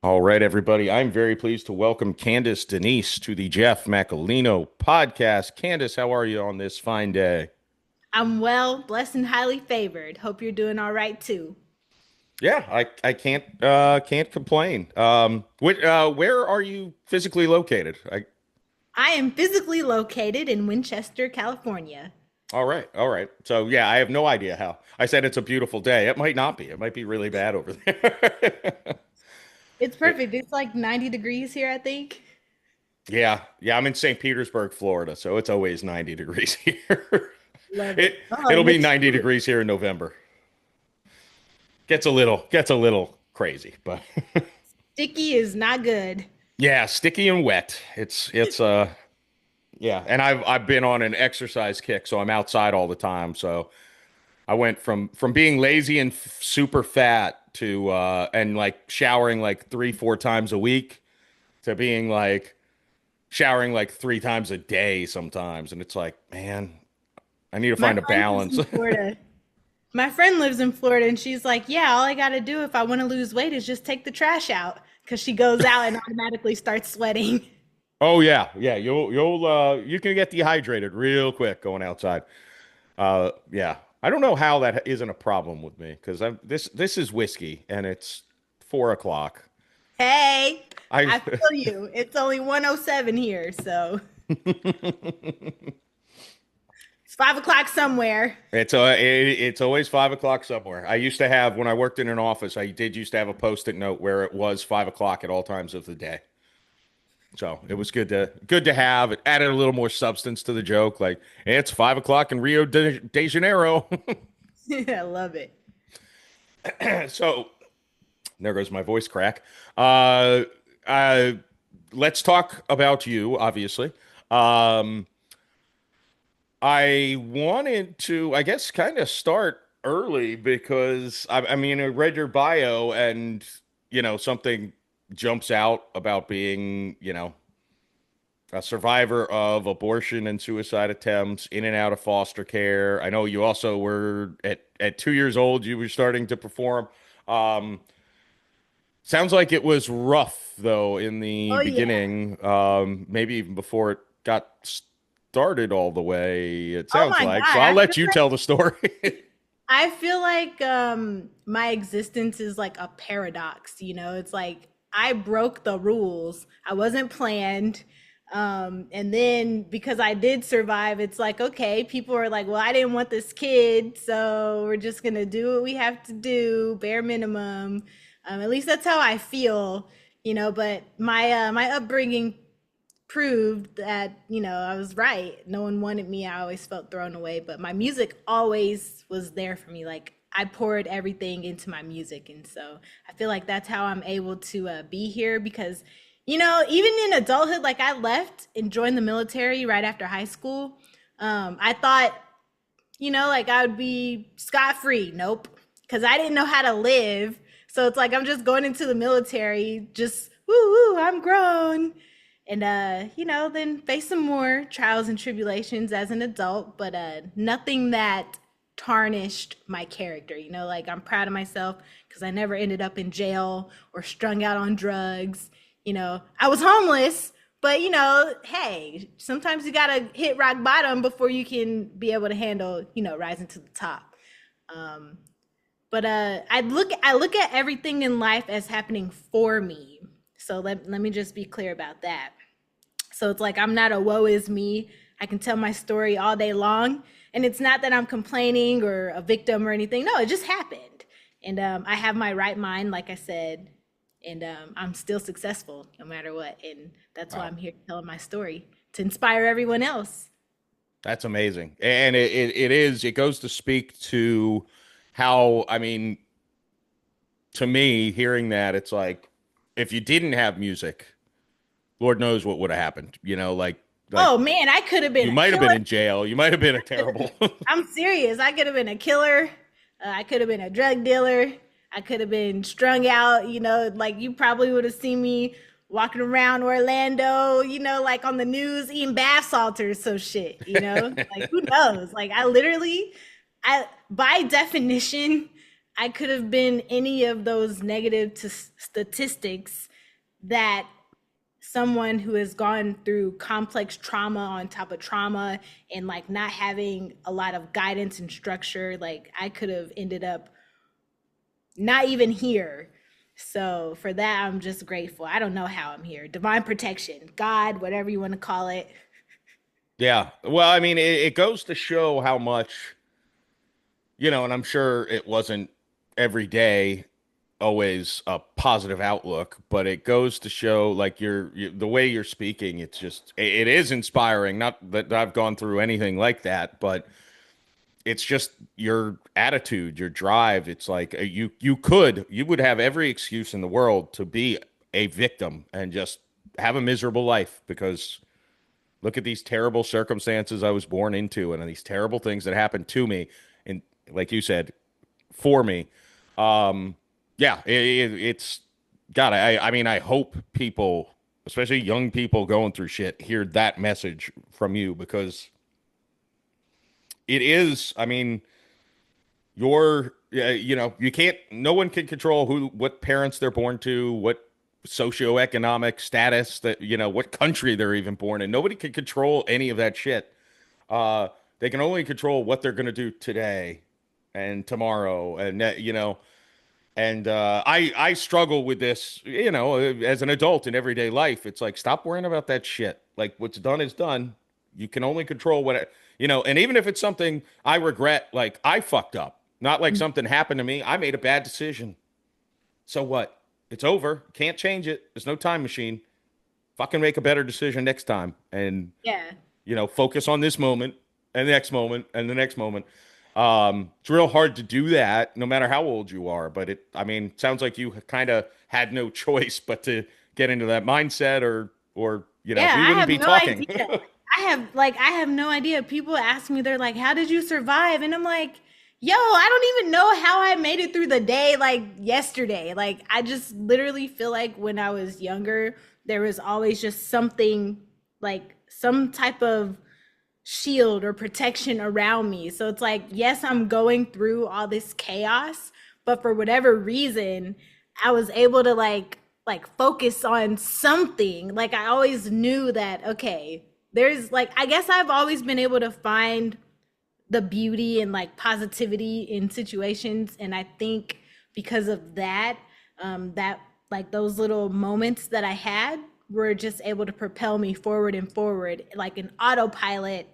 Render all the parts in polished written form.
All right, everybody. I'm very pleased to welcome Candyce Denise to the Jeff Macolino Podcast. Candyce, how are you on this fine day? I'm well, blessed, and highly favored. Hope you're doing all right too. Yeah, I can't complain. Where are you physically located? I am physically located in Winchester, California. All right. So yeah, I have no idea how. I said it's a beautiful day. It might not be. It might be really bad over there. It's perfect. It's like 90 degrees here, I think. Yeah. I'm in St. Petersburg, Florida, so it's always 90 degrees here. Love It it. Oh, it'll it be makes 90 degrees here in November. Gets a little crazy, but sticky is not good. yeah, sticky and wet. It's yeah, and I've been on an exercise kick, so I'm outside all the time. So I went from being lazy and super fat to and like showering like 3-4 times a week to being like showering like 3 times a day sometimes, and it's like, man, I need to My find a friend lives balance. in Florida. My friend lives in Florida and she's like, yeah, all I got to do if I want to lose weight is just take the trash out because she goes out and automatically starts sweating. Oh yeah. You can get dehydrated real quick going outside. Yeah. I don't know how that isn't a problem with me because I'm this is whiskey and it's 4 o'clock. Hey, I I feel you. It's only 107 here, so it's 5 o'clock somewhere. it's always 5 o'clock somewhere. I used to have when I worked in an office. I did used to have a post-it note where it was 5 o'clock at all times of the day. So it was good to have. It added a little more substance to the joke. Like it's 5 o'clock in Rio de Janeiro. I love it. So there goes my voice crack. Uh, uh, let's talk about you, obviously. Um, I wanted to, I guess, kind of start early because I mean, I read your bio and, something jumps out about being, a survivor of abortion and suicide attempts in and out of foster care. I know you also were at 2 years old, you were starting to perform. Um, Sounds like it was rough though in the Oh yeah. beginning, maybe even before it got started all the way. It Oh sounds my like. So God. I'll let you tell the story. I feel like my existence is like a paradox, you know? It's like I broke the rules. I wasn't planned. And then because I did survive, it's like, okay, people are like, well, I didn't want this kid, so we're just gonna do what we have to do, bare minimum. At least that's how I feel, you know, but my upbringing proved that I was right. No one wanted me. I always felt thrown away, but my music always was there for me. Like I poured everything into my music, and so I feel like that's how I'm able to be here because even in adulthood, like I left and joined the military right after high school. I thought like I would be scot free. Nope, because I didn't know how to live. So it's like I'm just going into the military, just woo woo, I'm grown, and then face some more trials and tribulations as an adult, but nothing that tarnished my character. Like I'm proud of myself because I never ended up in jail or strung out on drugs. I was homeless, but hey, sometimes you gotta hit rock bottom before you can be able to handle rising to the top. um but I look at everything in life as happening for me. So let me just be clear about that. So it's like I'm not a woe is me. I can tell my story all day long. And it's not that I'm complaining or a victim or anything. No, it just happened. And I have my right mind, like I said, and I'm still successful no matter what. And that's why Wow, I'm here telling my story to inspire everyone else. that's amazing. And it goes to speak to how, I mean, to me, hearing that, it's like if you didn't have music, Lord knows what would have happened. Like Oh man, I could have been you a might have killer. been in jail. You might have been a terrible. I'm serious. I could have been a killer. I could have been a drug dealer. I could have been strung out. Like you probably would have seen me walking around Orlando, like on the news eating bath salts or some shit, like who knows? Like by definition, I could have been any of those negative statistics that someone who has gone through complex trauma on top of trauma and like not having a lot of guidance and structure, like I could have ended up not even here. So for that, I'm just grateful. I don't know how I'm here. Divine protection, God, whatever you want to call it. Yeah. Well, I mean, it goes to show how much, and I'm sure it wasn't every day always a positive outlook, but it goes to show like the way you're speaking, it's just it is inspiring. Not that I've gone through anything like that, but it's just your attitude, your drive. It's like you would have every excuse in the world to be a victim and just have a miserable life because look at these terrible circumstances I was born into and these terrible things that happened to me and like you said for me. Yeah, it's God. I mean, I hope people, especially young people going through shit, hear that message from you because it is. I mean, you can't. No one can control what parents they're born to, what socioeconomic status what country they're even born in. Nobody can control any of that shit. They can only control what they're going to do today and tomorrow, and. And I struggle with this, as an adult in everyday life. It's like, stop worrying about that shit. Like, what's done is done. You can only control and even if it's something I regret, like, I fucked up, not like something happened to me. I made a bad decision. So what? It's over. Can't change it. There's no time machine. Fucking make a better decision next time. And Yeah. focus on this moment and the next moment and the next moment. It's real hard to do that no matter how old you are, but I mean, sounds like you kind of had no choice but to get into that mindset or Yeah, we I wouldn't have be no talking. idea. I have no idea. People ask me, they're like, "How did you survive?" And I'm like, "Yo, I don't even know how I made it through the day like yesterday." Like I just literally feel like when I was younger, there was always just something like some type of shield or protection around me. So it's like, yes, I'm going through all this chaos, but for whatever reason, I was able to like focus on something. Like I always knew that okay, there's like I guess I've always been able to find the beauty and like positivity in situations, and I think because of that, that like those little moments that I had were just able to propel me forward and forward like an autopilot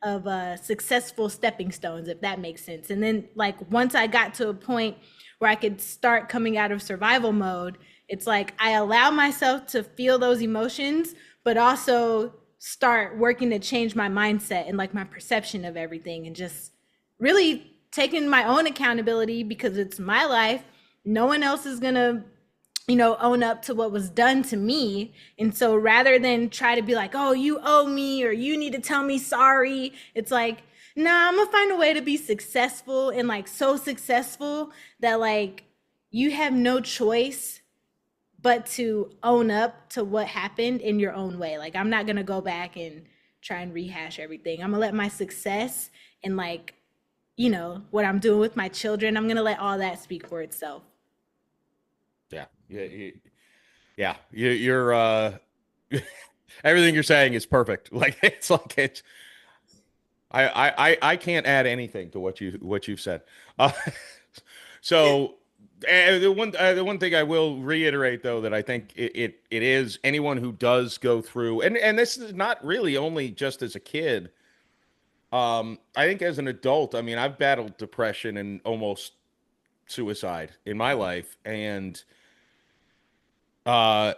of successful stepping stones, if that makes sense. And then like once I got to a point where I could start coming out of survival mode, it's like I allow myself to feel those emotions, but also start working to change my mindset and like my perception of everything and just really taking my own accountability because it's my life. No one else is gonna own up to what was done to me. And so rather than try to be like, oh, you owe me or you need to tell me sorry, it's like, nah, I'm gonna find a way to be successful and like so successful that like you have no choice but to own up to what happened in your own way. Like I'm not gonna go back and try and rehash everything. I'm gonna let my success and like, what I'm doing with my children, I'm gonna let all that speak for itself. Yeah. Yeah. You're everything you're saying is perfect. Like it's I can't add anything to what you've said. Uh, so the one thing I will reiterate though that I think it is anyone who does go through and this is not really only just as a kid. I think as an adult, I mean, I've battled depression and almost suicide in my life, and uh,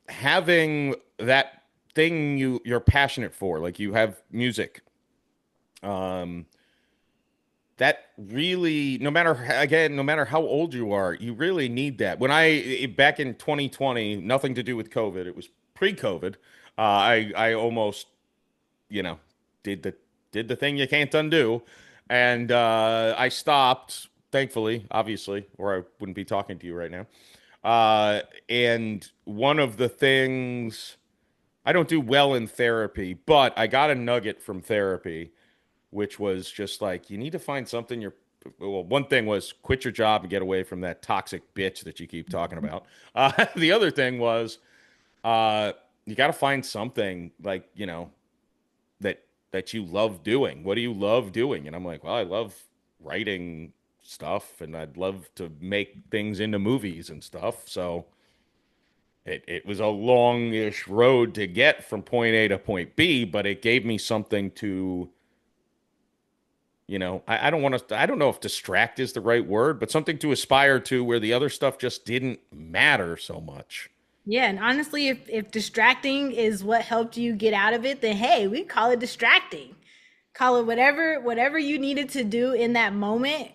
having that thing you're passionate for, like you have music, um, that really, no matter how old you are, you really need that. When back in 2020, nothing to do with COVID, it was pre-COVID. I almost, you know, did the thing you can't undo, and I stopped, thankfully, obviously, or I wouldn't be talking to you right now. And one of the things I don't do well in therapy, but I got a nugget from therapy, which was just like you need to find something you're well, one thing was quit your job and get away from that toxic bitch that you keep talking about. The other thing was uh, you got to find something like, that you love doing. What do you love doing? And I'm like, well, I love writing stuff and I'd love to make things into movies and stuff. So it was a long-ish road to get from point A to point B, but it gave me something to, I don't want to, I don't know if distract is the right word, but something to aspire to where the other stuff just didn't matter so much. Yeah, and honestly, if distracting is what helped you get out of it, then hey, we call it distracting. Call it whatever you needed to do in that moment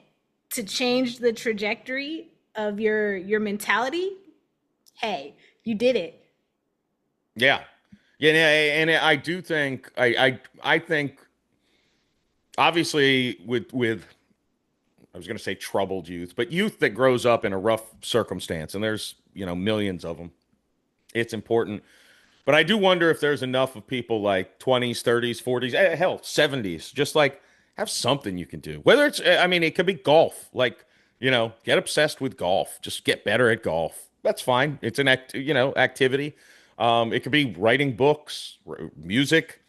to change the trajectory of your mentality. Hey, you did it. Yeah. Yeah, and I do think I think obviously with I was going to say troubled youth, but youth that grows up in a rough circumstance, and there's, millions of them. It's important. But I do wonder if there's enough of people like 20s, 30s, 40s, hell, 70s, just like have something you can do. Whether it's, I mean, it could be golf. Like, get obsessed with golf. Just get better at golf. That's fine. It's an activity. It could be writing books, music.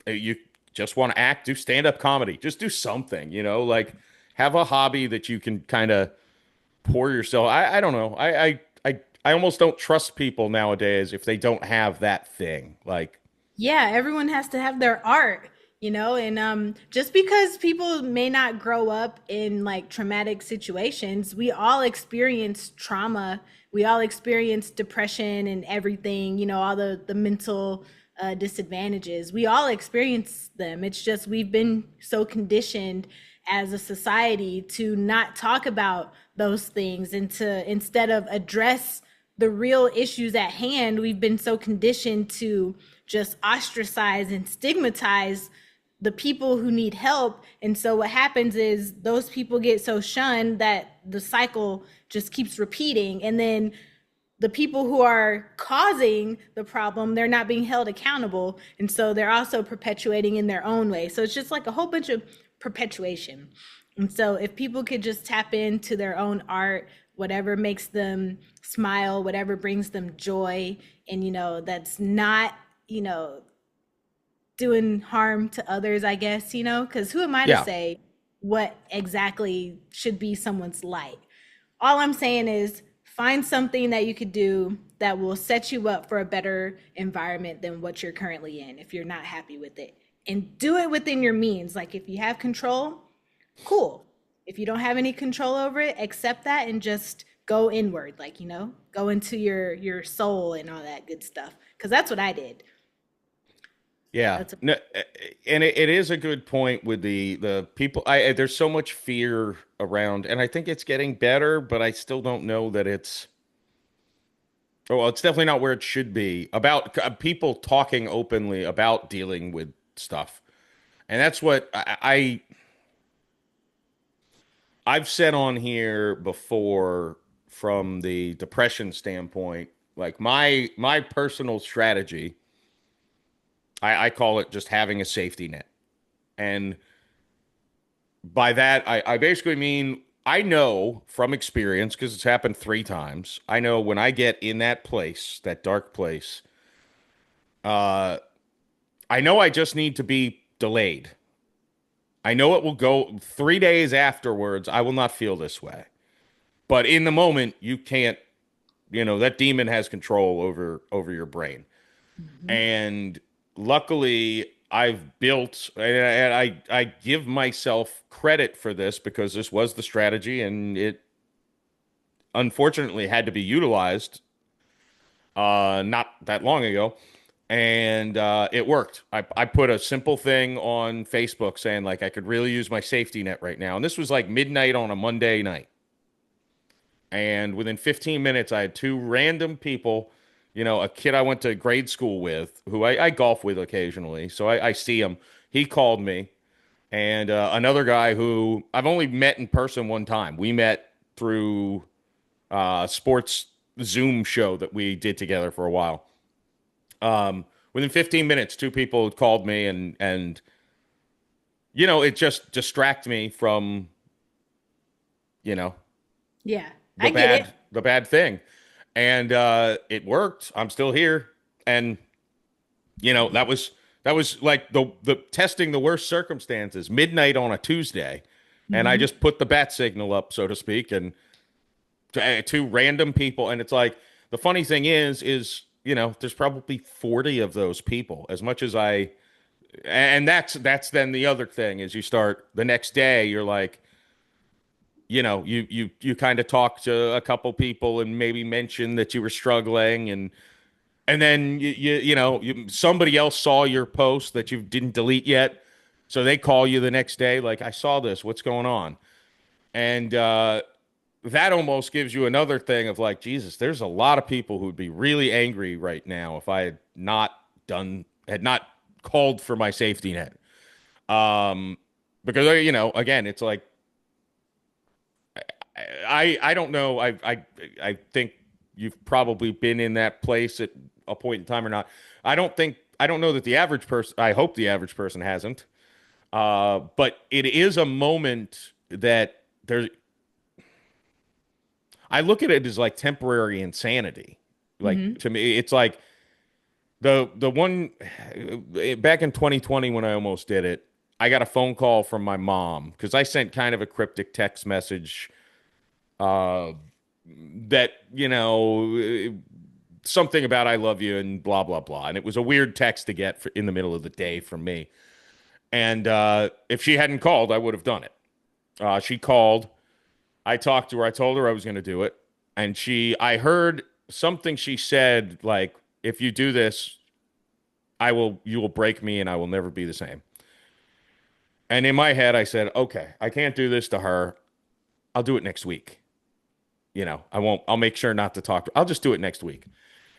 You just want to act, do stand-up comedy. Just do something, like have a hobby that you can kind of pour yourself. I don't know. I almost don't trust people nowadays if they don't have that thing. Like, Yeah, everyone has to have their art, and just because people may not grow up in like traumatic situations, we all experience trauma. We all experience depression and everything, all the mental disadvantages. We all experience them. It's just we've been so conditioned as a society to not talk about those things and to instead of address the real issues at hand, we've been so conditioned to just ostracize and stigmatize the people who need help. And so what happens is those people get so shunned that the cycle just keeps repeating. And then the people who are causing the problem, they're not being held accountable. And so they're also perpetuating in their own way. So it's just like a whole bunch of perpetuation. And so if people could just tap into their own art, whatever makes them smile, whatever brings them joy, and that's not, doing harm to others, I guess, because who am I to yeah, say what exactly should be someone's light? All I'm saying is find something that you could do that will set you up for a better environment than what you're currently in if you're not happy with it. And do it within your means. Like if you have control, cool. If you don't have any control over it, accept that and just go inward, like, go into your soul and all that good stuff. Cause that's what I did. yeah. That's No, and it is a good point with the people. There's so much fear around, and I think it's getting better, but I still don't know that it's. Oh, well, it's definitely not where it should be about people talking openly about dealing with stuff, and that's what I've said on here before from the depression standpoint. Like my personal strategy, I call it just having a safety net. And by that, I basically mean I know from experience, because it's happened 3 times. I know when I get in that place, that dark place, uh, I know I just need to be delayed. I know it will go 3 days afterwards. I will not feel this way. But in the moment, you can't, that demon has control over your brain. Mhm. And luckily I've built, and I give myself credit for this because this was the strategy and it unfortunately had to be utilized not that long ago. And it worked. I put a simple thing on Facebook saying like I could really use my safety net right now. And this was like midnight on a Monday night. And within 15 minutes, I had 2 random people, a kid I went to grade school with, who I golf with occasionally. So I see him. He called me. And another guy who I've only met in person one time. We met through sports Zoom show that we did together for a while. Within 15 minutes, 2 people had called me and it just distract me from, you know, Yeah, the I get it. bad thing. And it worked. I'm still here. And that was like the testing the worst circumstances, midnight on a Tuesday. And I Hmm. just put the bat signal up, so to speak, and to random people. And it's like the funny thing is there's probably 40 of those people. As much as I, and that's then the other thing is you start the next day, you're like, you kind of talk to a couple people and maybe mention that you were struggling, and then somebody else saw your post that you didn't delete yet, so they call you the next day like, I saw this, what's going on? And that almost gives you another thing of like, Jesus, there's a lot of people who'd be really angry right now if I had not called for my safety net. Um, because again, it's like I don't know. I think you've probably been in that place at a point in time or not. I don't know that the average person. I hope the average person hasn't. But it is a moment that there's. I look at it as like temporary insanity. Like Hmm. to me, it's like the one back in 2020 when I almost did it. I got a phone call from my mom because I sent kind of a cryptic text message uh, that something about I love you and blah blah blah, and it was a weird text to get in the middle of the day from me. And if she hadn't called, I would have done it. She called. I talked to her. I told her I was going to do it, and I heard something she said like, "If you do this, you will break me, and I will never be the same." And in my head, I said, "Okay, I can't do this to her. I'll do it next week. I won't. I'll make sure not to talk to her. I'll just do it next week."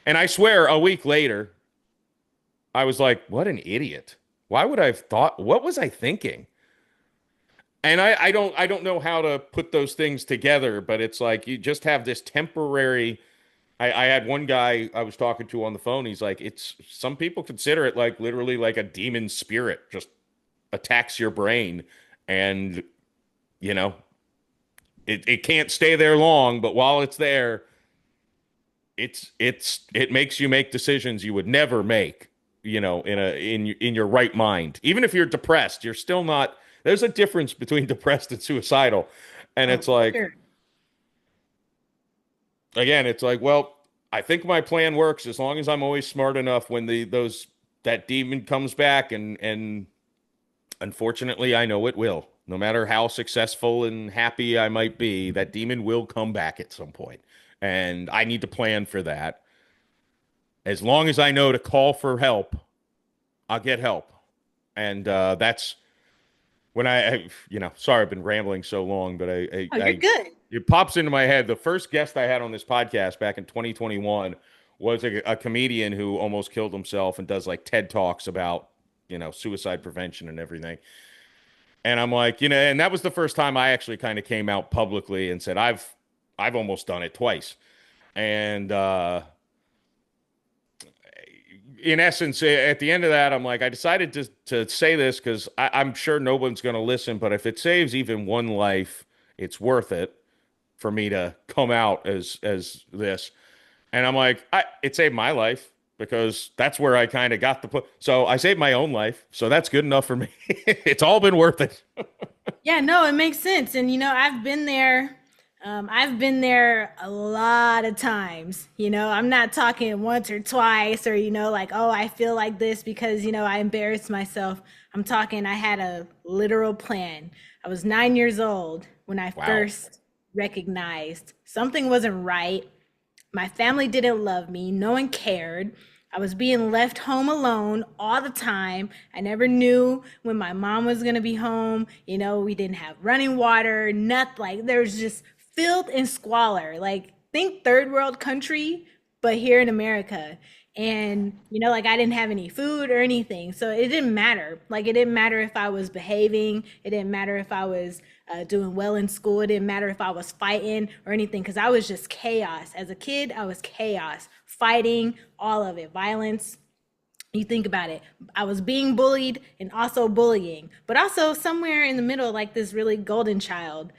And I swear, a week later, I was like, "What an idiot! Why would I have thought? What was I thinking?" And I don't know how to put those things together, but it's like you just have this temporary. I had one guy I was talking to on the phone. He's like, it's some people consider it like literally like a demon spirit just attacks your brain, and you know it can't stay there long, but while it's there, it makes you make decisions you would never make, in your right mind. Even if you're depressed, you're still not. There's a difference between depressed and suicidal, and Oh, it's for like sure. again, it's like, well, I think my plan works as long as I'm always smart enough when that demon comes back, and unfortunately, I know it will. No matter how successful and happy I might be, that demon will come back at some point. And I need to plan for that. As long as I know to call for help, I'll get help. And that's when sorry, I've been rambling so long, but Oh, you're good. it pops into my head. The first guest I had on this podcast back in 2021 was a comedian who almost killed himself and does like TED Talks about, suicide prevention and everything. And I'm like, and that was the first time I actually kind of came out publicly and said, I've almost done it twice. And in essence, at the end of that, I'm like, I decided to say this because I'm sure no one's going to listen, but if it saves even one life, it's worth it for me to come out as this. And I'm like, it saved my life because that's where I kind of got the put. So I saved my own life, so that's good enough for me. It's all been worth it. Yeah, no, it makes sense. And I've been there. I've been there a lot of times. I'm not talking once or twice or, like, oh, I feel like this because, I embarrassed myself. I'm talking, I had a literal plan. I was 9 years old when I Wow. first recognized something wasn't right. My family didn't love me. No one cared. I was being left home alone all the time. I never knew when my mom was going to be home. We didn't have running water, nothing. Like, there's just filth and squalor. Like, think third world country, but here in America. And, like, I didn't have any food or anything. So it didn't matter. Like, it didn't matter if I was behaving, it didn't matter if I was doing well in school, it didn't matter if I was fighting or anything, because I was just chaos. As a kid, I was chaos, fighting, all of it, violence. You think about it. I was being bullied and also bullying, but also somewhere in the middle, like this really golden child.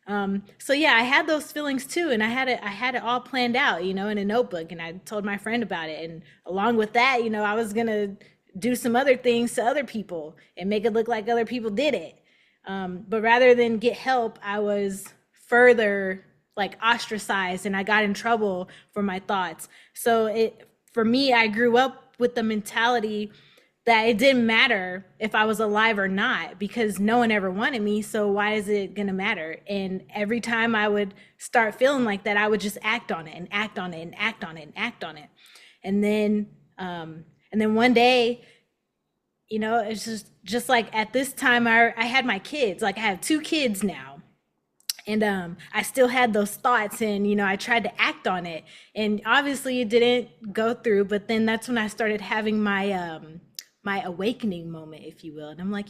So yeah, I had those feelings too, and I had it all planned out, in a notebook, and I told my friend about it. And along with that, I was gonna do some other things to other people and make it look like other people did it. But rather than get help, I was further like ostracized, and I got in trouble for my thoughts. So for me, I grew up with the mentality that it didn't matter if I was alive or not because no one ever wanted me. So why is it going to matter? And every time I would start feeling like that, I would just act on it and act on it and act on it and act on it. And then, one day, it's just like at this time, I had my kids. Like I have two kids now, and I still had those thoughts, and I tried to act on it, and obviously it didn't go through. But then that's when I started having my awakening moment, if you will. And I'm like,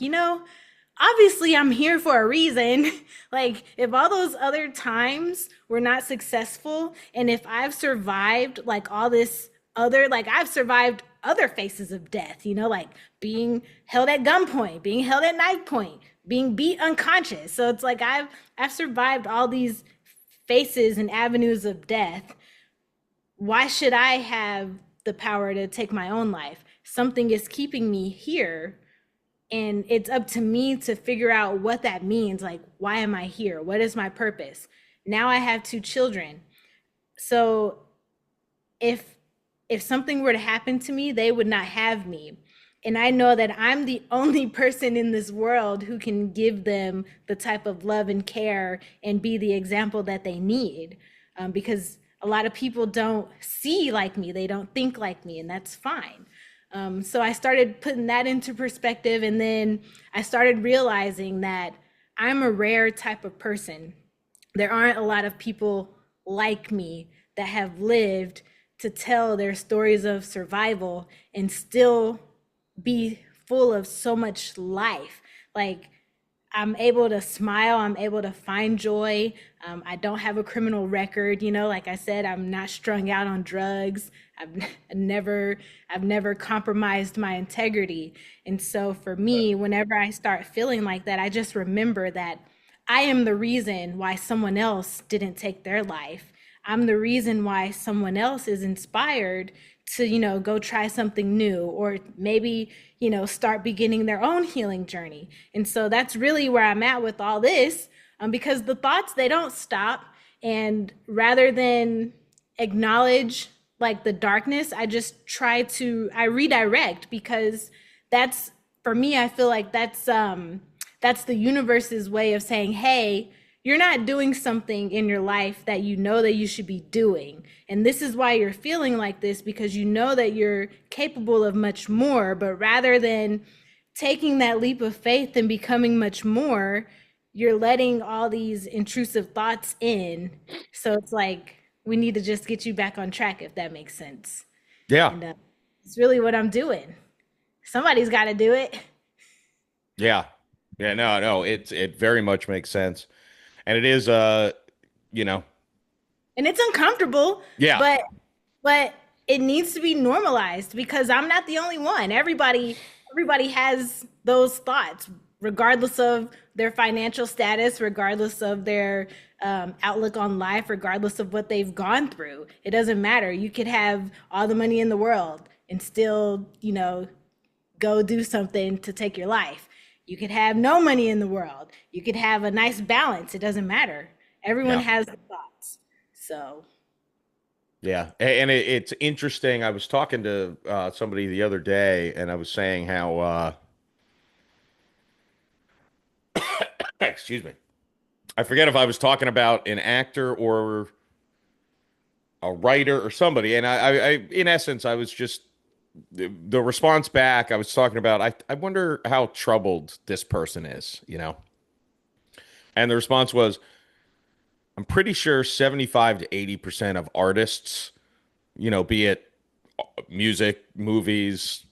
obviously I'm here for a reason. Like if all those other times were not successful, and if I've survived like all this other, like I've survived other faces of death, like being held at gunpoint, being held at knife point, being beat unconscious. So it's like I've survived all these faces and avenues of death. Why should I have the power to take my own life? Something is keeping me here, and it's up to me to figure out what that means. Like, why am I here? What is my purpose? Now I have two children. So if something were to happen to me, they would not have me. And I know that I'm the only person in this world who can give them the type of love and care and be the example that they need. Because a lot of people don't see like me, they don't think like me, and that's fine. So I started putting that into perspective, and then I started realizing that I'm a rare type of person. There aren't a lot of people like me that have lived to tell their stories of survival and still be full of so much life. Like I'm able to smile, I'm able to find joy. I don't have a criminal record, like I said, I'm not strung out on drugs. I've never compromised my integrity. And so for me, whenever I start feeling like that, I just remember that I am the reason why someone else didn't take their life. I'm the reason why someone else is inspired to, go try something new, or maybe, start beginning their own healing journey. And so that's really where I'm at with all this, because the thoughts, they don't stop. And rather than acknowledge like the darkness, I redirect, because that's, for me, I feel like that's the universe's way of saying, hey, you're not doing something in your life that you know that you should be doing. And this is why you're feeling like this, because you know that you're capable of much more. But rather than taking that leap of faith and becoming much more, you're letting all these intrusive thoughts in. So it's like, we need to just get you back on track, if that makes sense. Yeah. And it's really what I'm doing. Somebody's got to do it. Yeah. Yeah. No, it very much makes sense. And it is, you know, And it's uncomfortable, yeah, but but it needs to be normalized, because I'm not the only one. Everybody has those thoughts, regardless of their financial status, regardless of their outlook on life, regardless of what they've gone through. It doesn't matter. You could have all the money in the world and still, go do something to take your life. You could have no money in the world. You could have a nice balance. It doesn't matter. Everyone yeah, has the thoughts. So, yeah. And it's interesting. I was talking to somebody the other day, and I was saying how, excuse me, I forget if I was talking about an actor or a writer or somebody. And in essence, I was just the response back. I was talking about, I wonder how troubled this person is, And the response was, I'm pretty sure 75 to 80% of artists, be it music, movies,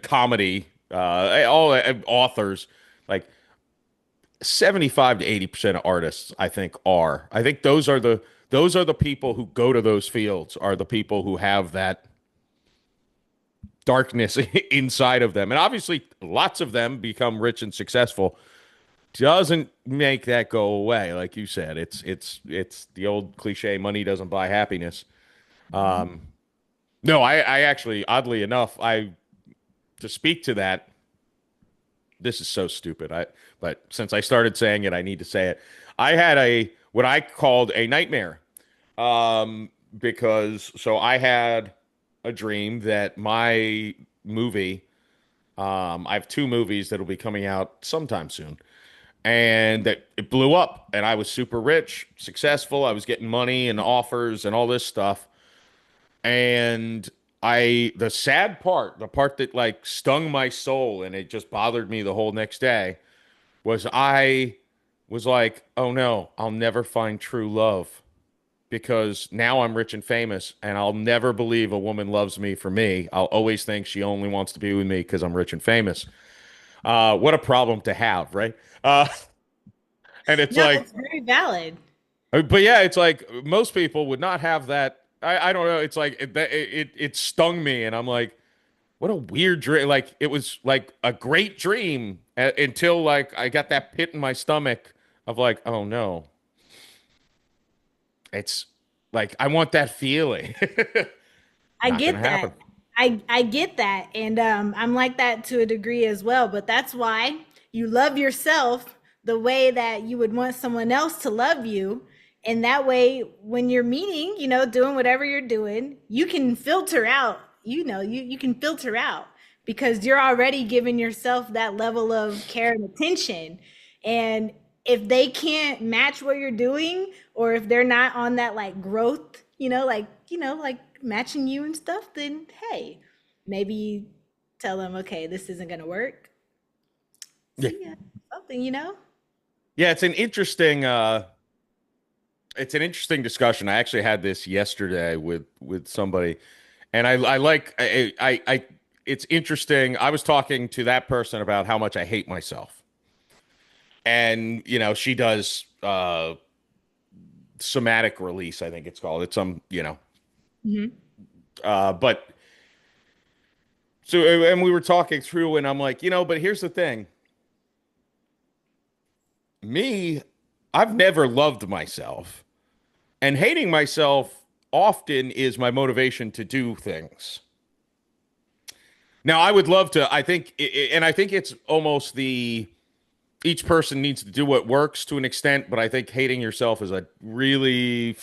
comedy, all authors, like 75 to 80% of artists, I think are. I think those are the people who go to those fields, are the people who have that darkness inside of them. And obviously, lots of them become rich and successful. Doesn't make that go away, like you said. It's the old cliche: money doesn't buy happiness. No, I actually, oddly enough, I to speak to that. This is so stupid. But since I started saying it, I need to say it. I had a what I called a nightmare, because so I had a dream that my movie, I have two movies that'll be coming out sometime soon, and that it blew up, and I was super rich, successful. I was getting money and offers and all this stuff, and the sad part, the part that like stung my soul and it just bothered me the whole next day was I was like, oh no, I'll never find true love because now I'm rich and famous and I'll never believe a woman loves me for me. I'll always think she only wants to be with me because I'm rich and famous. What a problem to have, right? And it's No, like, it's very valid. but yeah, it's like most people would not have that. I don't know. It's like it stung me, and I'm like, what a weird dream. Like it was like a great dream until like I got that pit in my stomach of like, oh no, it's like I want that feeling. I Not gonna get happen. that. I get that, and I'm like that to a degree as well. But that's why you love yourself the way that you would want someone else to love you, and that way, when you're meeting, doing whatever you're doing, you can filter out. You can filter out because you're already giving yourself that level of care and attention, and if they can't match what you're doing, or if they're not on that like growth, like matching you and stuff, then hey, maybe tell them, okay, this isn't gonna work. Yeah, See ya. Something. yeah. It's an interesting discussion. I actually had this yesterday with somebody, and I like I it's interesting. I was talking to that person about how much I hate myself, and she does somatic release, I think it's called. It's Hmm. but so and we were talking through, and I'm like, but here's the thing. Me, I've never loved myself, and hating myself often is my motivation to do things. Now, I would love to, I think, and I think it's almost each person needs to do what works to an extent, but I think hating yourself is a really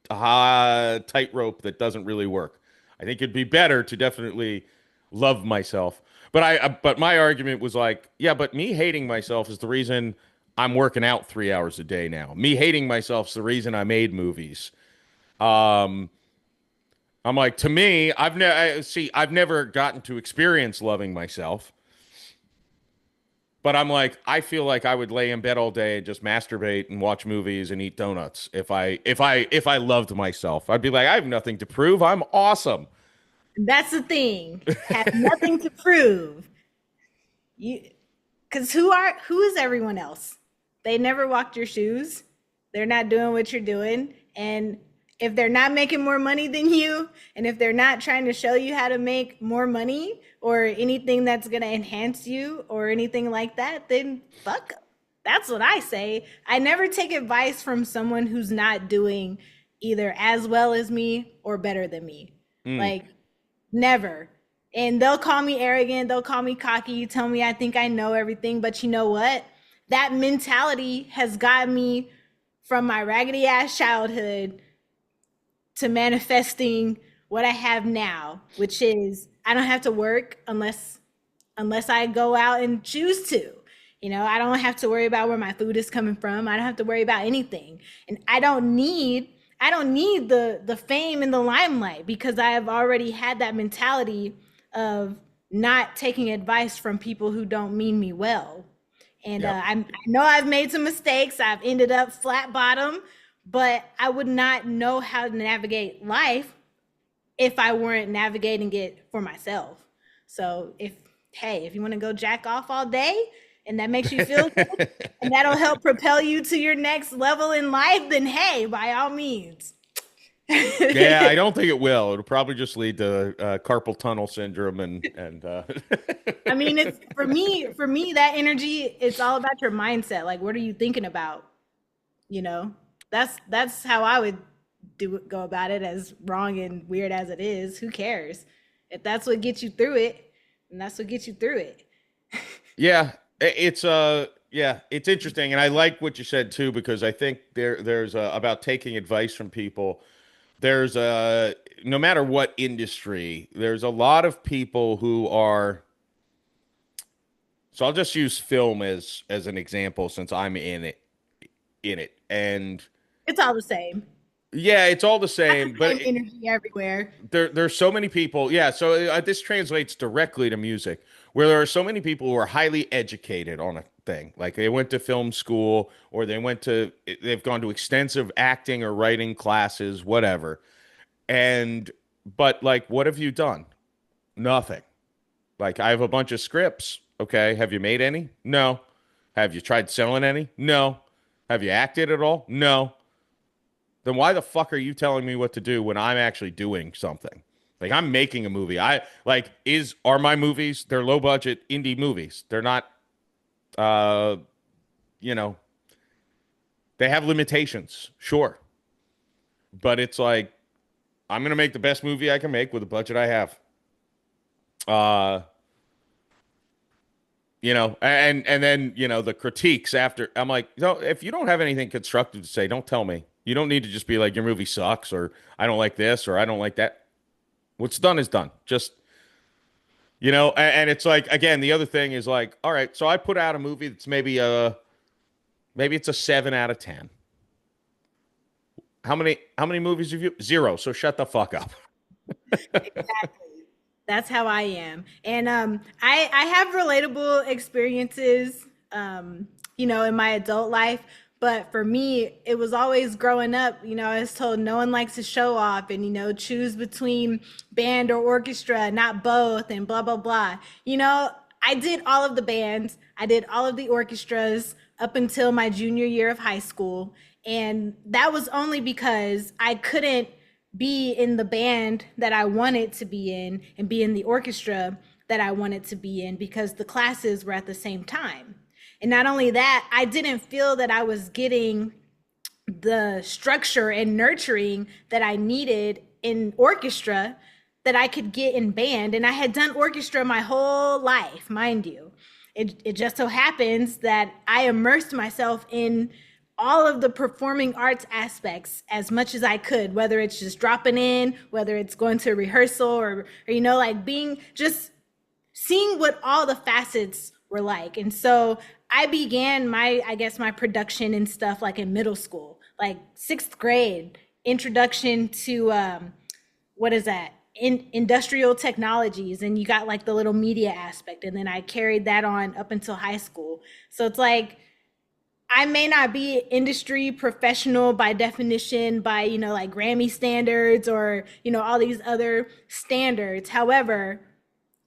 tightrope that doesn't really work. I think it'd be better to definitely love myself. But my argument was like, yeah, but me hating myself is the reason I'm working out 3 hours a day now. Me hating myself is the reason I made movies. Um, I'm like, to me, I've never gotten to experience loving myself. But I'm like, I feel like I would lay in bed all day and just masturbate and watch movies and eat donuts if I loved myself. I'd be like, I have nothing to prove. I'm awesome. That's the thing. Have nothing to prove. You, because who is everyone else? They never walked your shoes. They're not doing what you're doing, and if they're not making more money than you, and if they're not trying to show you how to make more money or anything that's going to enhance you or anything like that, then fuck 'em. That's what I say. I never take advice from someone who's not doing either as well as me or better than me. Mm. Like, never. And they'll call me arrogant, they'll call me cocky, tell me I think I know everything, but you know what? That mentality has got me from my raggedy ass childhood to manifesting what I have now, which is I don't have to work unless I go out and choose to. I don't have to worry about where my food is coming from. I don't have to worry about anything. And I don't need the fame and the limelight because I have already had that mentality of not taking advice from people who don't mean me well. And Yep. I know I've made some mistakes. I've ended up flat bottom, but I would not know how to navigate life if I weren't navigating it for myself. So if you want to go jack off all day and that makes you feel good and that'll help propel you to your next level in life, then hey, by all means. Yeah, I don't think it will. It'll probably just lead to carpal tunnel syndrome and I mean, it's for me, that energy, it's all about your mindset. Like, what are you thinking about? You know, that's how I would go about it. As wrong and weird as it is, who cares? If that's what gets you through it, and that's what gets you through it. yeah, yeah, it's interesting, and I like what you said too because I think there's about taking advice from people. There's no matter what industry, there's a lot of people who are. So I'll just use film as an example since I'm in it, and It's all the same. yeah, it's all the That's the same, but same energy everywhere. there's so many people. Yeah, so this translates directly to music, where there are so many people who are highly educated on a thing, like they went to film school or they've gone to extensive acting or writing classes, whatever. And but like, what have you done? Nothing. Like, I have a bunch of scripts. Okay, have you made any? No. Have you tried selling any? No. Have you acted at all? No. Then why the fuck are you telling me what to do when I'm actually doing something? Like, I'm making a movie. I like is are my movies? They're low budget indie movies. They're not uh you know, they have limitations, sure. But it's like I'm gonna make the best movie I can make with the budget I have. Uh and then the critiques after. I'm like, no, if you don't have anything constructive to say, don't tell me. You don't need to just be like, your movie sucks, or I don't like this, or I don't like that. What's done is done. Just, and it's like, again, the other thing is like, all right, so I put out a movie that's maybe it's a 7 out of 10. How many movies have you? Zero. So shut the fuck up. Exactly. That's how I am. And I have relatable experiences in my adult life. But for me, it was always growing up, I was told no one likes to show off and, choose between band or orchestra, not both, and blah, blah, blah. I did all of the bands, I did all of the orchestras up until my junior year of high school. And that was only because I couldn't be in the band that I wanted to be in and be in the orchestra that I wanted to be in because the classes were at the same time. And not only that, I didn't feel that I was getting the structure and nurturing that I needed in orchestra that I could get in band. And I had done orchestra my whole life, mind you. It just so happens that I immersed myself in all of the performing arts aspects as much as I could, whether it's just dropping in, whether it's going to rehearsal or like being just seeing what all the facets were like. And so I began I guess my production and stuff like in middle school, like 6th grade, introduction to what is that? Industrial technologies, and you got like the little media aspect, and then I carried that on up until high school. So it's like I may not be industry professional by definition, by like Grammy standards or all these other standards. However,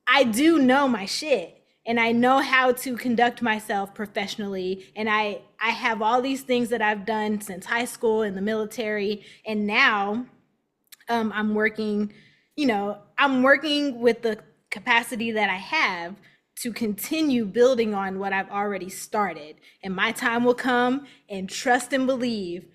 I do know my shit, and I know how to conduct myself professionally, and I have all these things that I've done since high school and the military, and now I'm working, I'm working with the capacity that I have to continue building on what I've already started. And my time will come, and trust and believe,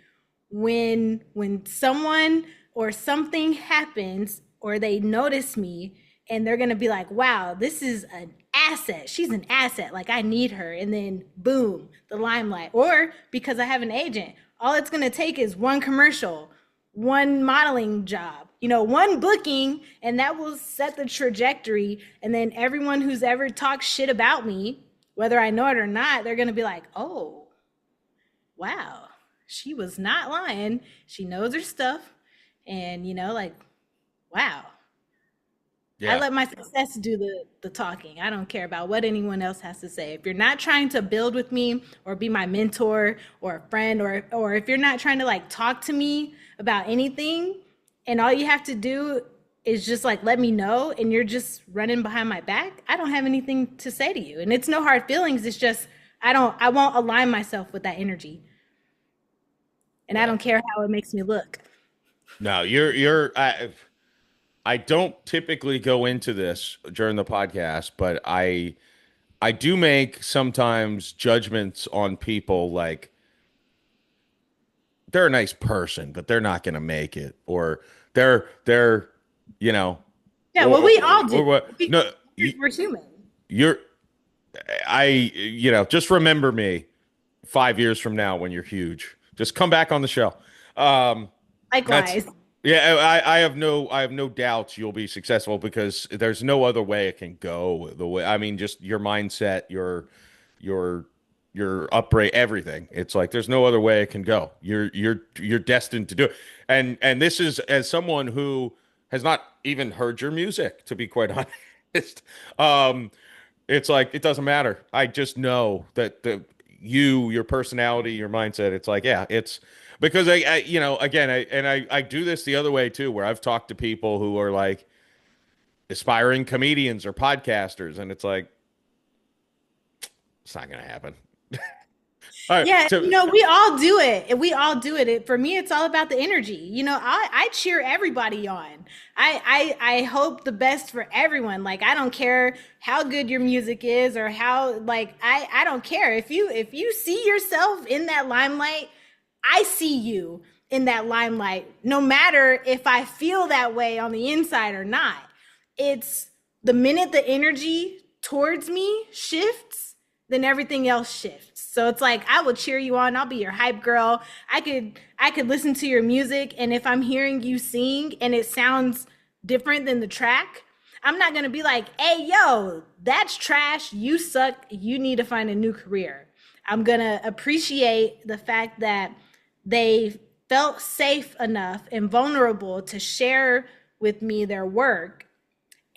when someone or something happens or they notice me and they're going to be like, wow, this is an asset. She's an asset. Like, I need her. And then boom, the limelight. Or because I have an agent, all it's going to take is one commercial, one modeling job, one booking, and that will set the trajectory. And then everyone who's ever talked shit about me, whether I know it or not, they're going to be like, oh, wow, she was not lying. She knows her stuff. And, like, wow. I Yeah. let my success do the talking. I don't care about what anyone else has to say. If you're not trying to build with me or be my mentor or a friend, or if you're not trying to like talk to me about anything, and all you have to do is just like let me know, and you're just running behind my back, I don't have anything to say to you. And it's no hard feelings. It's just I won't align myself with that energy. And I Yeah. don't care how it makes me look. No, I don't typically go into this during the podcast, but I do make sometimes judgments on people like they're a nice person, but they're not going to make it, or they're you know, Yeah, well, we all do. or what? No, We're human. you're just remember me 5 years from now when you're huge. Just come back on the show. Um, that's Likewise. yeah. I have no doubts you'll be successful because there's no other way it can go. The way I mean, just your mindset, your your upbringing, everything. It's like there's no other way it can go. You're destined to do it. And this is as someone who has not even heard your music, to be quite honest. Um, it's like it doesn't matter. I just know that your personality, your mindset. It's like yeah, it's because again, I do this the other way too, where I've talked to people who are like aspiring comedians or podcasters, and it's like it's not gonna happen. All right, Yeah, so we all do it. We all do it. For me, it's all about the energy. I cheer everybody on. I hope the best for everyone. Like I don't care how good your music is or how like I don't care. If you see yourself in that limelight, I see you in that limelight, no matter if I feel that way on the inside or not. It's the minute the energy towards me shifts, then everything else shifts. So it's like I will cheer you on. I'll be your hype girl. I could listen to your music, and if I'm hearing you sing and it sounds different than the track, I'm not going to be like, "Hey yo, that's trash. You suck. You need to find a new career." I'm going to appreciate the fact that they felt safe enough and vulnerable to share with me their work,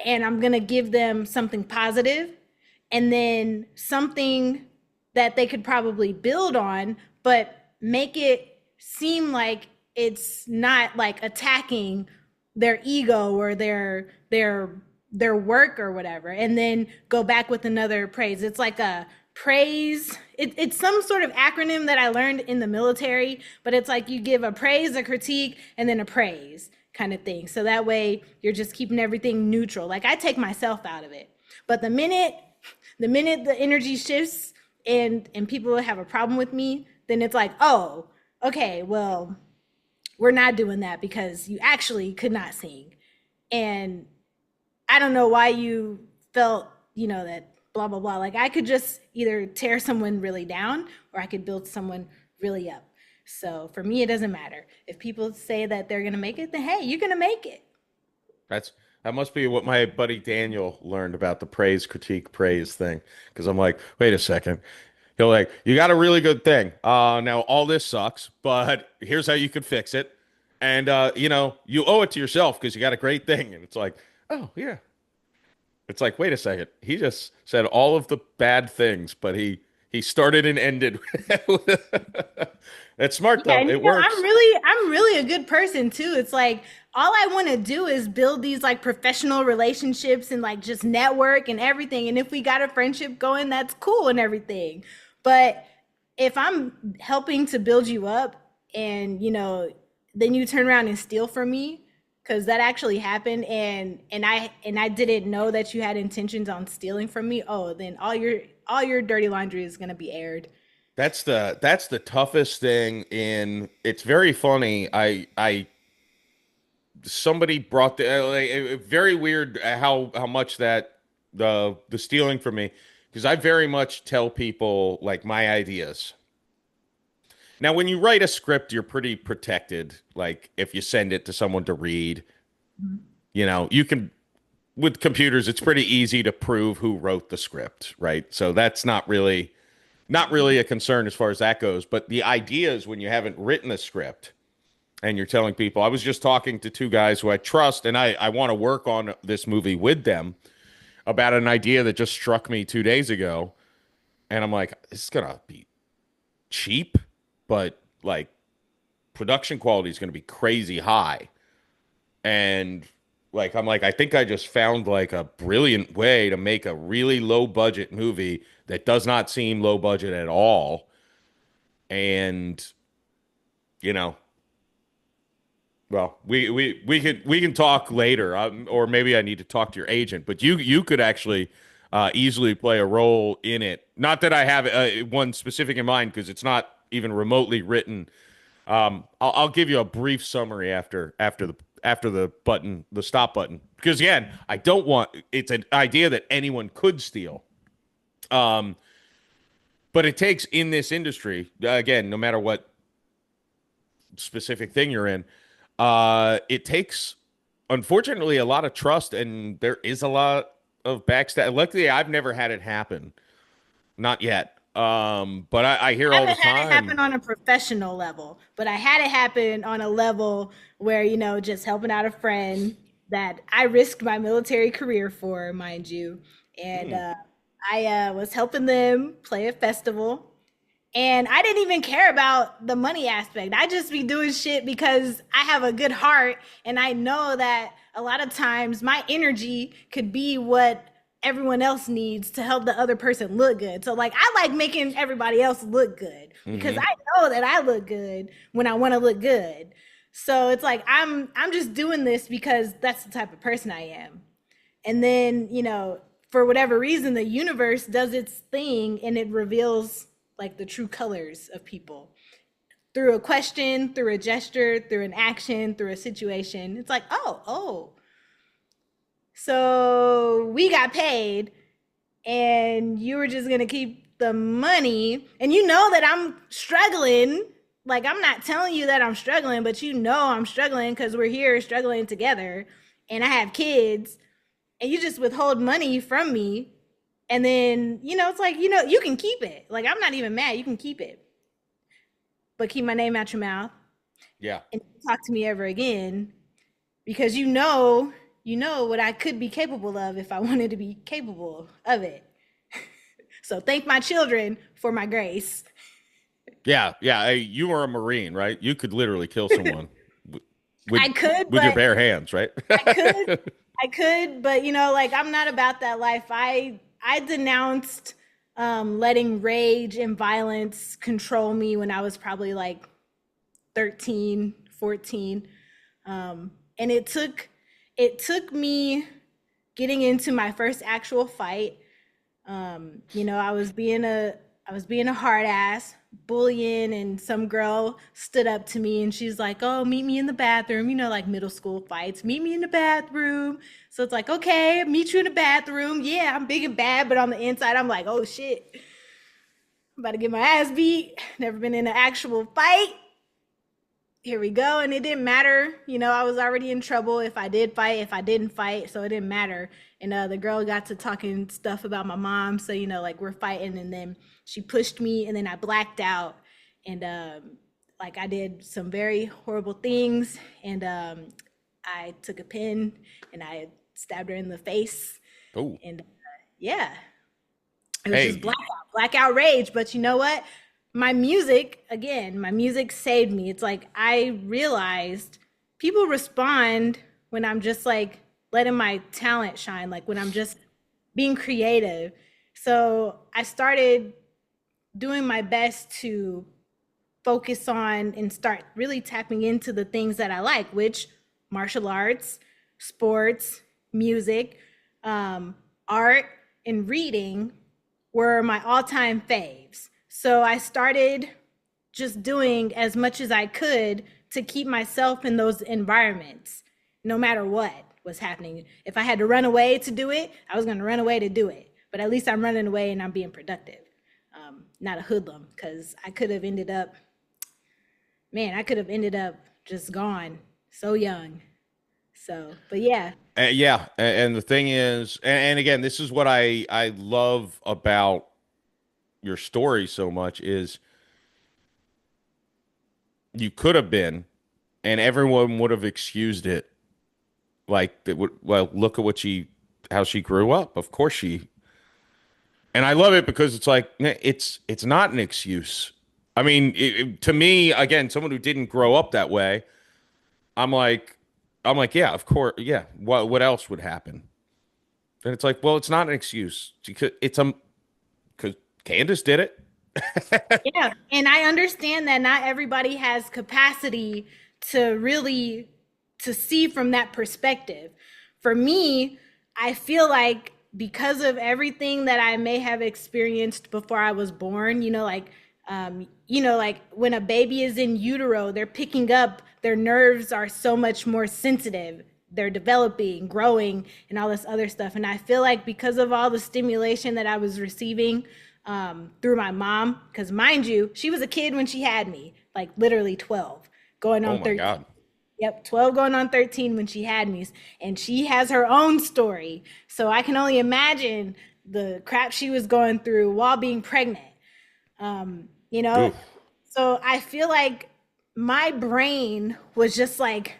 and I'm going to give them something positive and then something that they could probably build on, but make it seem like it's not like attacking their ego or their work or whatever, and then go back with another praise. It's like a praise. It's some sort of acronym that I learned in the military, but it's like you give a praise, a critique, and then a praise kind of thing. So that way you're just keeping everything neutral. Like I take myself out of it. But the minute the energy shifts and people have a problem with me, then it's like, oh, okay, well, we're not doing that because you actually could not sing. And I don't know why you felt, that blah, blah, blah. Like I could just either tear someone really down or I could build someone really up. So for me, it doesn't matter. If people say that they're going to make it, then hey, you're going to make it. that's that must be what my buddy Daniel learned about the praise, critique, praise thing. Because I'm like, wait a second. He'll like, you got a really good thing. Now all this sucks, but here's how you could fix it. And you owe it to yourself because you got a great thing. And it's like, oh yeah. It's like, wait a second. He just said all of the bad things, but he started and ended. It's smart Yeah, though. and It works. I'm really a good person too. It's like all I want to do is build these like professional relationships and like just network and everything. And if we got a friendship going, that's cool and everything. But if I'm helping to build you up and then you turn around and steal from me, because that actually happened, and I didn't know that you had intentions on stealing from me, oh, then all your dirty laundry is gonna be aired. That's the toughest thing in it's very funny. I somebody brought very weird how much that the stealing from me because I very much tell people like my ideas. Now, when you write a script, you're pretty protected. Like if you send it to someone to read, you can with computers, it's pretty easy to prove who wrote the script, right? So that's not really a concern as far as that goes. But the idea is when you haven't written a script and you're telling people, I was just talking to two guys who I trust and I want to work on this movie with them about an idea that just struck me 2 days ago. And I'm like, this is going to be cheap, but like production quality is going to be crazy high. And like, I'm like, I think I just found like a brilliant way to make a really low budget movie that does not seem low budget at all. And, you know, Well, we can talk later, or maybe I need to talk to your agent. But you could actually easily play a role in it. Not that I have one specific in mind because it's not even remotely written. I'll give you a brief summary after the button, the stop button, because again, I don't want it's an idea that anyone could steal. Um, but it takes in this industry again, no matter what specific thing you're in, it takes unfortunately a lot of trust, and there is a lot of backstab. Luckily, I've never had it happen, not yet. But I hear I all the haven't had it time. happen on a professional level, but I had it happen on a level where, just helping out a friend that I risked my military career for, mind you. And Hmm. I was helping them play a festival. And I didn't even care about the money aspect. I just be doing shit because I have a good heart. And I know that a lot of times my energy could be what everyone else needs to help the other person look good. So, like, I like making everybody else look good because Hmm. I know that I look good when I want to look good. So it's like I'm just doing this because that's the type of person I am. And then, for whatever reason, the universe does its thing and it reveals like the true colors of people through a question, through a gesture, through an action, through a situation. It's like, oh, so we got paid and you were just gonna keep the money, and you know that I'm struggling. Like, I'm not telling you that I'm struggling, but I'm struggling because we're here struggling together, and I have kids, and you just withhold money from me. And then, it's like, you can keep it. Like, I'm not even mad. You can keep it, but keep my name out your mouth Yeah. and don't talk to me ever again because you know what I could be capable of if I wanted to be capable of it. So thank my children for my grace. Yeah. Yeah. Hey, you were a Marine, right? You could literally kill someone w- with I could, with your but bare hands, right? I could, I could, but like, I'm not about that life. I denounced letting rage and violence control me when I was probably like 13, 14. And it took me getting into my first actual fight. I was being a hard ass, bullying, and some girl stood up to me and she's like, "Oh, meet me in the bathroom." Like middle school fights, meet me in the bathroom. So it's like, okay, meet you in the bathroom. Yeah, I'm big and bad, but on the inside, I'm like, oh shit, I'm about to get my ass beat. Never been in an actual fight. Here we go. And it didn't matter. I was already in trouble if I did fight, if I didn't fight. So it didn't matter. And the girl got to talking stuff about my mom. So, like, we're fighting. And then she pushed me and then I blacked out. And like, I did some very horrible things. And I took a pin and I stabbed her in the face. Oh, And yeah, it was just hey, blackout rage. But you know what? My music saved me. It's like I realized people respond when I'm just like letting my talent shine, like when I'm just being creative. So I started doing my best to focus on and start really tapping into the things that I like, which martial arts, sports, music, art, and reading were my all-time faves. So I started just doing as much as I could to keep myself in those environments, no matter what was happening. If I had to run away to do it, I was going to run away to do it. But at least I'm running away and I'm being productive, not a hoodlum, because I could have ended up just gone so young. So, but yeah, yeah. And the thing is, and again, this is what I love about your story so much is you could have been, and everyone would have excused it. Like, that would, well, look at how she grew up. Of course and I love it because it's like, it's not an excuse. I mean, to me, again, someone who didn't grow up that way, I'm like, yeah, of course, yeah. What else would happen? And it's like, well, it's not an excuse. It's because Candace did it. yeah. And I understand that not everybody has capacity to really to see from that perspective. For me, I feel like because of everything that I may have experienced before I was born, like when a baby is in utero, they're picking up, their nerves are so much more sensitive. They're developing, growing, and all this other stuff. And I feel like because of all the stimulation that I was receiving through my mom, because mind you, she was a kid when she had me, like literally 12, going Oh on my 13. God. Yep, 12 going on 13 when she had me. And she has her own story. So I can only imagine the crap she was going through while being pregnant. You know, Oof. so I feel like my brain was just like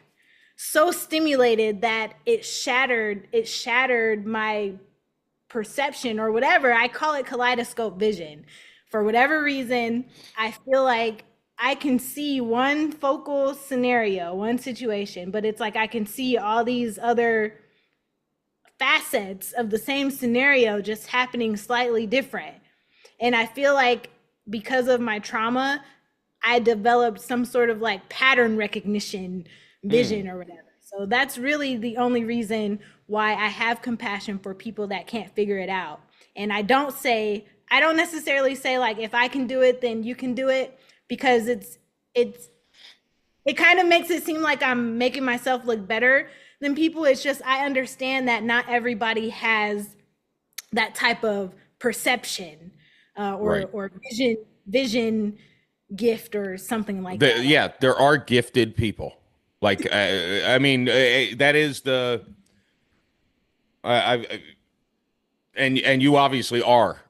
so stimulated that it shattered my perception or whatever. I call it kaleidoscope vision. For whatever reason, I feel like I can see one focal scenario, one situation, but it's like I can see all these other facets of the same scenario just happening slightly different. And I feel like because of my trauma, I developed some sort of like pattern recognition Mm. vision or whatever. So that's really the only reason why I have compassion for people that can't figure it out. And I don't necessarily say like, if I can do it, then you can do it, because it's, it kind of makes it seem like I'm making myself look better than people. It's just, I understand that not everybody has that type of perception Right. or vision gift or something like that. Like, Yeah, there are gifted people. Like, I mean, that is the. I and you obviously are.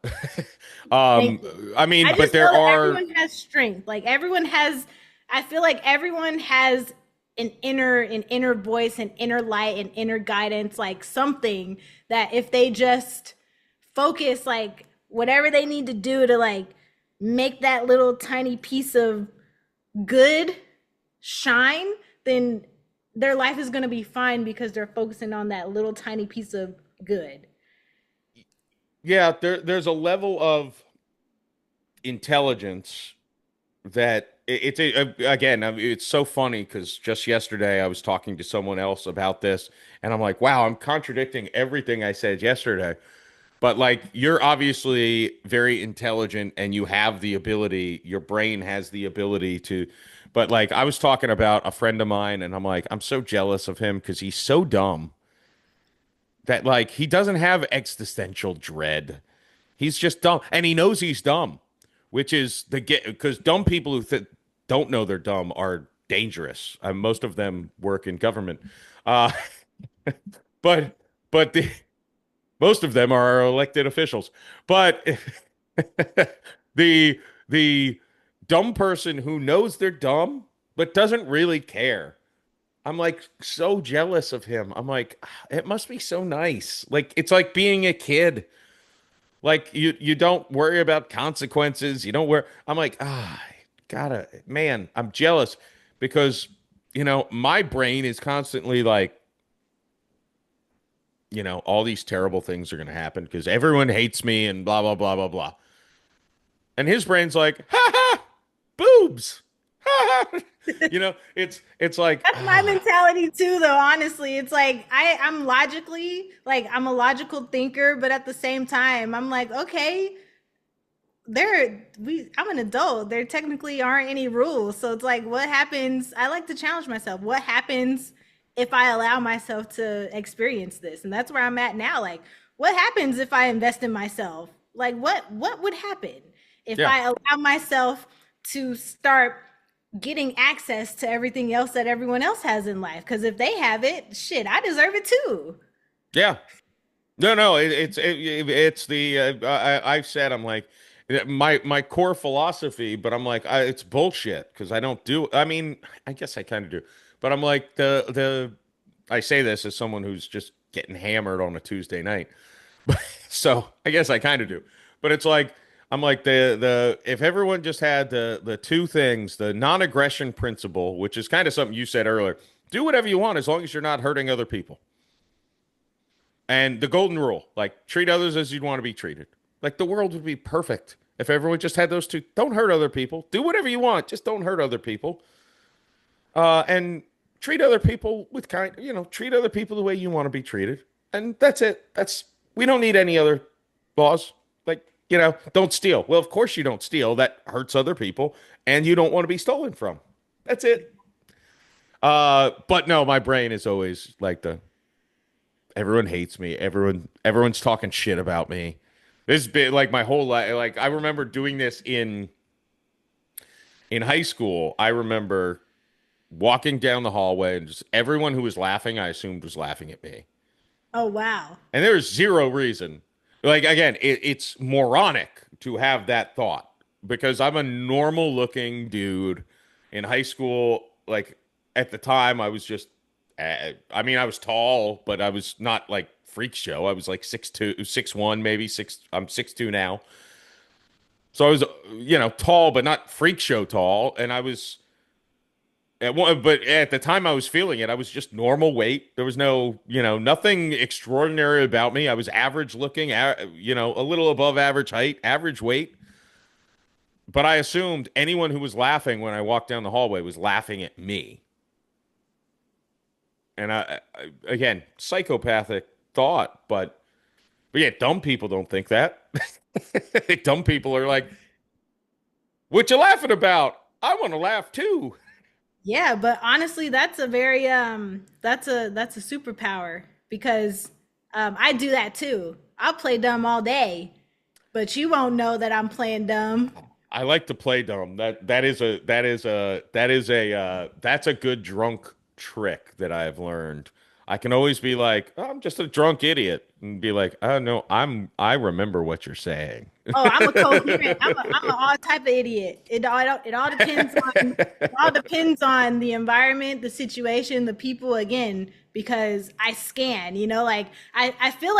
thank you. I I mean, but just there know that are. everyone has strength. Like everyone has, I feel like everyone has an inner voice, an inner light, an inner guidance, like something that if they just focus, like whatever they need to do to like make that little tiny piece of good shine, then their life is going to be fine because they're focusing on that little tiny piece of good. Yeah, there's a level of intelligence that again. I mean, it's so funny because just yesterday I was talking to someone else about this, and I'm like, wow, I'm contradicting everything I said yesterday. But like, you're obviously very intelligent and you have the ability, your brain has the ability to. But like, I was talking about a friend of mine, and I'm like, I'm so jealous of him because he's so dumb that like he doesn't have existential dread. He's just dumb, and he knows he's dumb, which is the get because dumb people who don't know they're dumb are dangerous. Most of them work in government, uh, but the most of them are elected officials. But the the dumb person who knows they're dumb but doesn't really care. I'm like so jealous of him. I'm like, it must be so nice. Like it's like being a kid. Like you don't worry about consequences. You don't worry. I'm like, gotta man, I'm jealous because my brain is constantly like, all these terrible things are gonna happen because everyone hates me and blah blah blah blah blah. And his brain's like, ha ha, boobs. Ha ha. It's like, That's my mentality too, though. Honestly, it's like I'm logically, like I'm a logical thinker, but at the same time, I'm like, okay, I'm an adult. There technically aren't any rules, so it's like, what happens? I like to challenge myself. What happens if I allow myself to experience this? And that's where I'm at now. Like, what happens if I invest in myself? Like, what would happen if yeah, I allow myself to start getting access to everything else that everyone else has in life? Because if they have it, shit, I deserve it too. yeah. No, no, it's the I've said I'm like my core philosophy, but I'm like it's bullshit because I don't do. I mean, I guess I kind of do, but I'm like the I say this as someone who's just getting hammered on a Tuesday night, so I guess I kind of do. But it's like I'm like the if everyone just had the two things, the non-aggression principle, which is kind of something you said earlier, do whatever you want as long as you're not hurting other people. And the golden rule, like treat others as you'd want to be treated. Like the world would be perfect if everyone just had those two. Don't hurt other people. Do whatever you want. Just don't hurt other people. And treat other people with kind, treat other people the way you want to be treated. And that's it. We don't need any other laws. Like, don't steal. Well, of course you don't steal. That hurts other people and you don't want to be stolen from. That's it. But no, my brain is always like everyone hates me. Everyone's talking shit about me. This has been like my whole life. Like I remember doing this in high school. I remember walking down the hallway and just everyone who was laughing, I assumed was laughing at me. Oh, wow. And there's zero reason. Like again, it's moronic to have that thought because I'm a normal looking dude in high school. Like at the time, I was just, I mean, I was tall, but I was not like freak show. I was like 6'2", 6'1", maybe six. I'm 6'2" now. So I was, tall, but not freak show tall. And I was, but at the time I was feeling it. I was just normal weight. There was no, nothing extraordinary about me. I was average looking, a little above average height, average weight. But I assumed anyone who was laughing when I walked down the hallway was laughing at me. And again, psychopathic thought, but yeah, dumb people don't think that. Dumb people are like, "What you laughing about? I want to laugh too." Yeah, but honestly, that's a very that's a superpower because I do that too. I'll play dumb all day, but you won't know that I'm playing dumb. I like to play dumb. That's a good drunk trick that I have learned. I can always be like, oh, I'm just a drunk idiot, and be like, oh no, I remember what you're saying. Oh, I'm a coherent. I'm a all type of idiot. It all depends on the environment, the situation, the people. Again, because I scan. Like I feel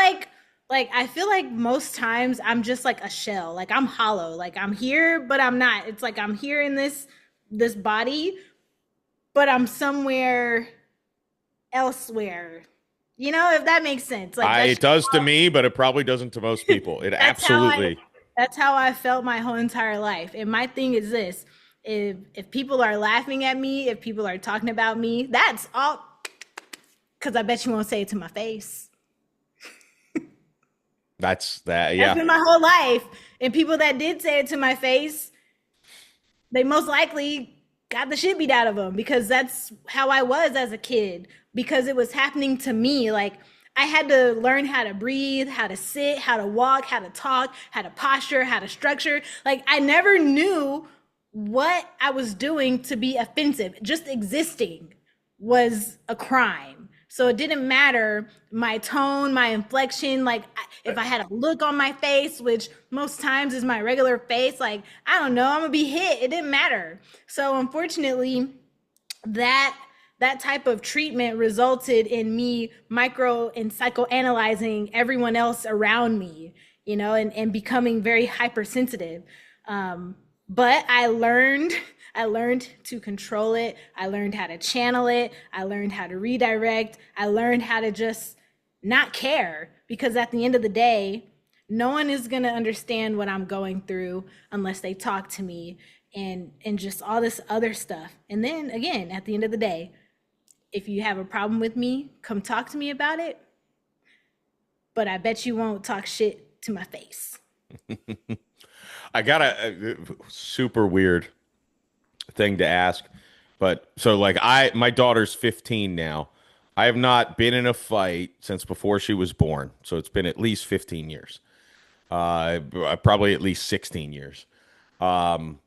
like most times I'm just like a shell. Like I'm hollow. Like I'm here, but I'm not. It's like I'm here in this body, but I'm somewhere elsewhere. If that makes sense. Like It does to me, but it probably doesn't to most people. It that's how I absolutely. that's how I felt my whole entire life. And my thing is this: if people are laughing at me, if people are talking about me, that's all. Because I bet you won't say it to my face. That's that. That's Yeah. been my whole life. And people that did say it to my face, they most likely got the shit beat out of them because that's how I was as a kid. Because it was happening to me. Like I had to learn how to breathe, how to sit, how to walk, how to talk, how to posture, how to structure. Like I never knew what I was doing to be offensive. Just existing was a crime. So it didn't matter my tone, my inflection, like if I had a look on my face, which most times is my regular face, like I don't know, I'm gonna be hit. It didn't matter. So unfortunately, that that type of treatment resulted in me micro and psychoanalyzing everyone else around me, and becoming very hypersensitive. But I learned to control it. I learned how to channel it. I learned how to redirect. I learned how to just not care because at the end of the day, no one is going to understand what I'm going through unless they talk to me and just all this other stuff. And then again, at the end of the day, if you have a problem with me, come talk to me about it. But I bet you won't talk shit to my face. I got a super weird thing to ask, but so like my daughter's 15 now. I have not been in a fight since before she was born, so it's been at least 15 years. Probably at least 16 years. And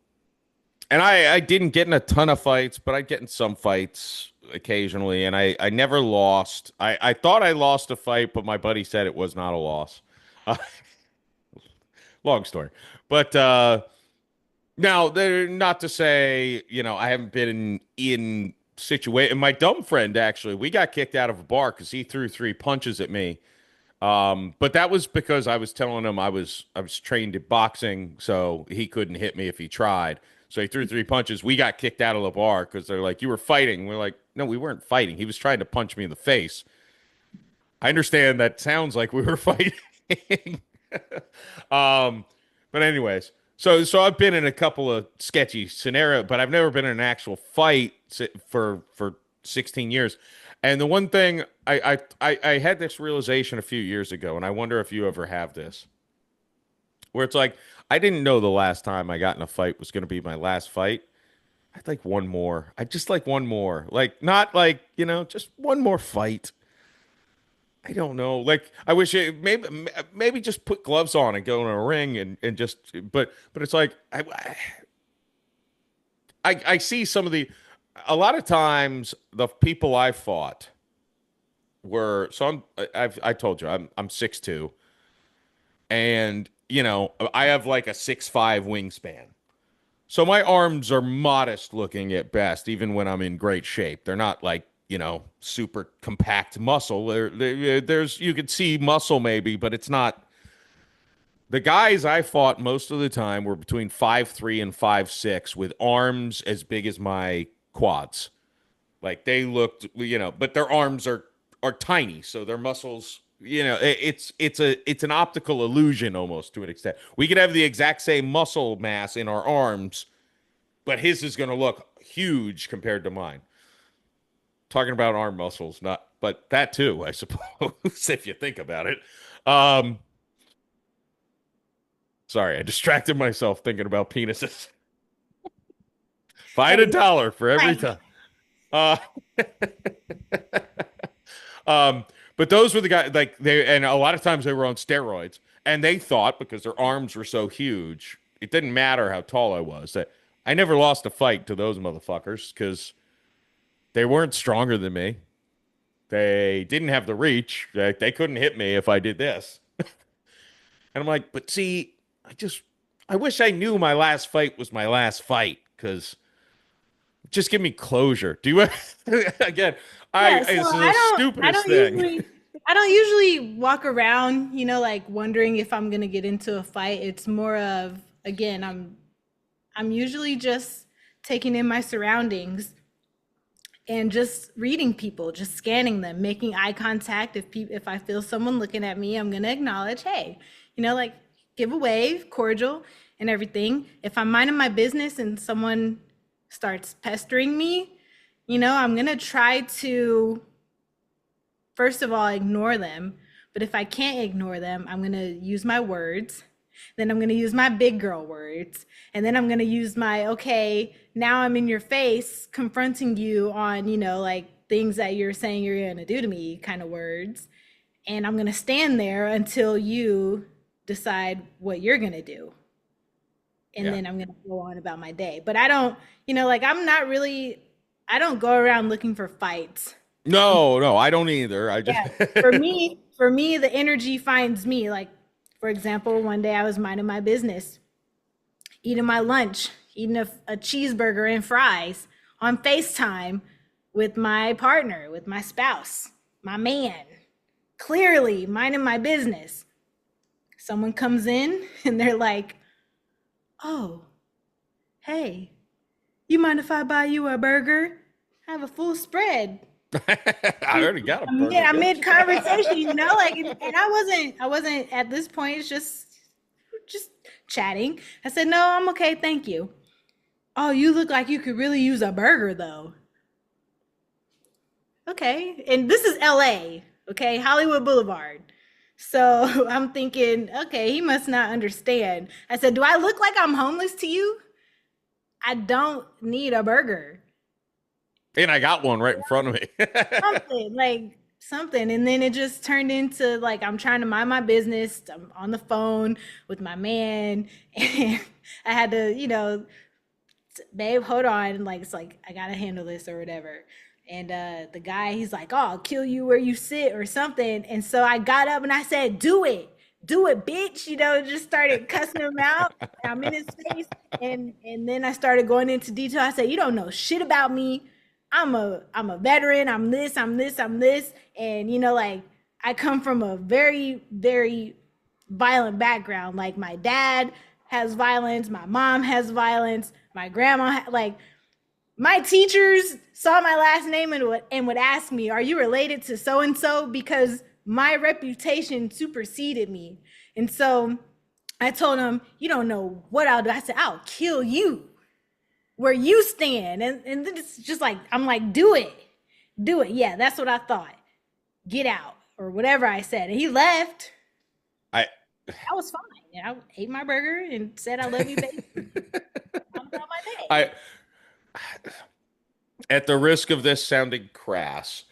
I didn't get in a ton of fights, but I get in some fights occasionally, and I never lost. I thought I lost a fight, but my buddy said it was not a loss. Uh, Long story, but now they're not to say I haven't been in situation. My dumb friend actually, we got kicked out of a bar because he threw three punches at me. But that was because I was telling him I was trained in boxing, so he couldn't hit me if he tried. So he threw three punches. We got kicked out of the bar because they're like, "You were fighting." We're like, "No, we weren't fighting. He was trying to punch me in the face." I understand that sounds like we were fighting. um, but anyways, so I've been in a couple of sketchy scenarios, but I've never been in an actual fight for 16 years. And the one thing I had this realization a few years ago, and I wonder if you ever have this, where it's like, I didn't know the last time I got in a fight was going to be my last fight. I'd like one more. I just like one more. Like, not like, just one more fight. I don't know. Like, I wish maybe just put gloves on and go in a ring and just, but it's like, I see a lot of times the people I fought were, so I told you, I'm 6'2", and, I have like a 6'5" wingspan. So my arms are modest looking at best, even when I'm in great shape. They're not like, super compact muscle. There's, you could see muscle maybe, but it's not. The guys I fought most of the time were between 5'3" and 5'6", with arms as big as my quads. Like, they looked, but their arms are tiny, so their muscles, it's an optical illusion almost, to an extent. We could have the exact same muscle mass in our arms, but his is going to look huge compared to mine. Talking about arm muscles, not, but that too, I suppose, if you think about it. Um, Sorry, I distracted myself thinking about penises. If I had a Hey, dollar for every like, time. Uh, um, but those were the guys, like, and a lot of times they were on steroids, and they thought, because their arms were so huge, it didn't matter how tall I was. That I never lost a fight to those motherfuckers because they weren't stronger than me. They didn't have the reach. They couldn't hit me if I did this. And I'm like, but see, I wish I knew my last fight was my last fight, because just give me closure. Do you, again, yeah, so this is the stupidest thing. I don't usually walk around, like wondering if I'm gonna get into a fight. It's more of, again, I'm usually just taking in my surroundings and just reading people, just scanning them, making eye contact. If I feel someone looking at me, I'm gonna acknowledge, hey, like give a wave, cordial, and everything. If I'm minding my business and someone starts pestering me, I'm gonna try to, first of all, ignore them. But if I can't ignore them, I'm gonna use my words. Then I'm gonna use my big girl words. And then I'm gonna use my, okay, now I'm in your face confronting you on, like things that you're saying you're gonna do to me kind of words. And I'm gonna stand there until you decide what you're gonna do. And Yeah. then I'm gonna go on about my day. But I don't, like I'm not really, I don't go around looking for fights. No, no, I don't either. I just, Yeah. For me, the energy finds me. Like, for example, one day I was minding my business, eating my lunch, eating a cheeseburger and fries on FaceTime with my partner, with my spouse, my man, clearly minding my business. Someone comes in and they're like, oh, hey, you mind if I buy you a burger? I have a full spread. I already got a burger, I'm bitch. mid conversation, like, and I wasn't at this point. It's just chatting. I said, no, I'm okay, thank you. Oh, you look like you could really use a burger, though. Okay, and this is LA, okay, Hollywood Boulevard. So I'm thinking, okay, he must not understand. I said, do I look like I'm homeless to you? I don't need a burger. And I got one right in front of me. Something like something, and then it just turned into like I'm trying to mind my business. I'm on the phone with my man, and I had to, babe, hold on, like it's like I gotta handle this or whatever. And the guy, he's like, oh, I'll kill you where you sit or something. And so I got up and I said, do it, bitch, just started cussing him out. I'm in his face, and then I started going into detail. I said, you don't know shit about me. I'm a veteran. I'm this, and like I come from a very, very violent background. Like my dad has violence, my mom has violence, my grandma like my teachers saw my last name and would ask me, "Are you related to so and so?" Because my reputation superseded me. And so I told him, "You don't know what I'll do." I said, "I'll kill you where you stand." And then it's just like, I'm like, do it. Do it. Yeah, that's what I thought. Get out or whatever I said. And he left. I I was fine. And I ate my burger and said, I love you, baby. On about my day. I at the risk of this sounding crass,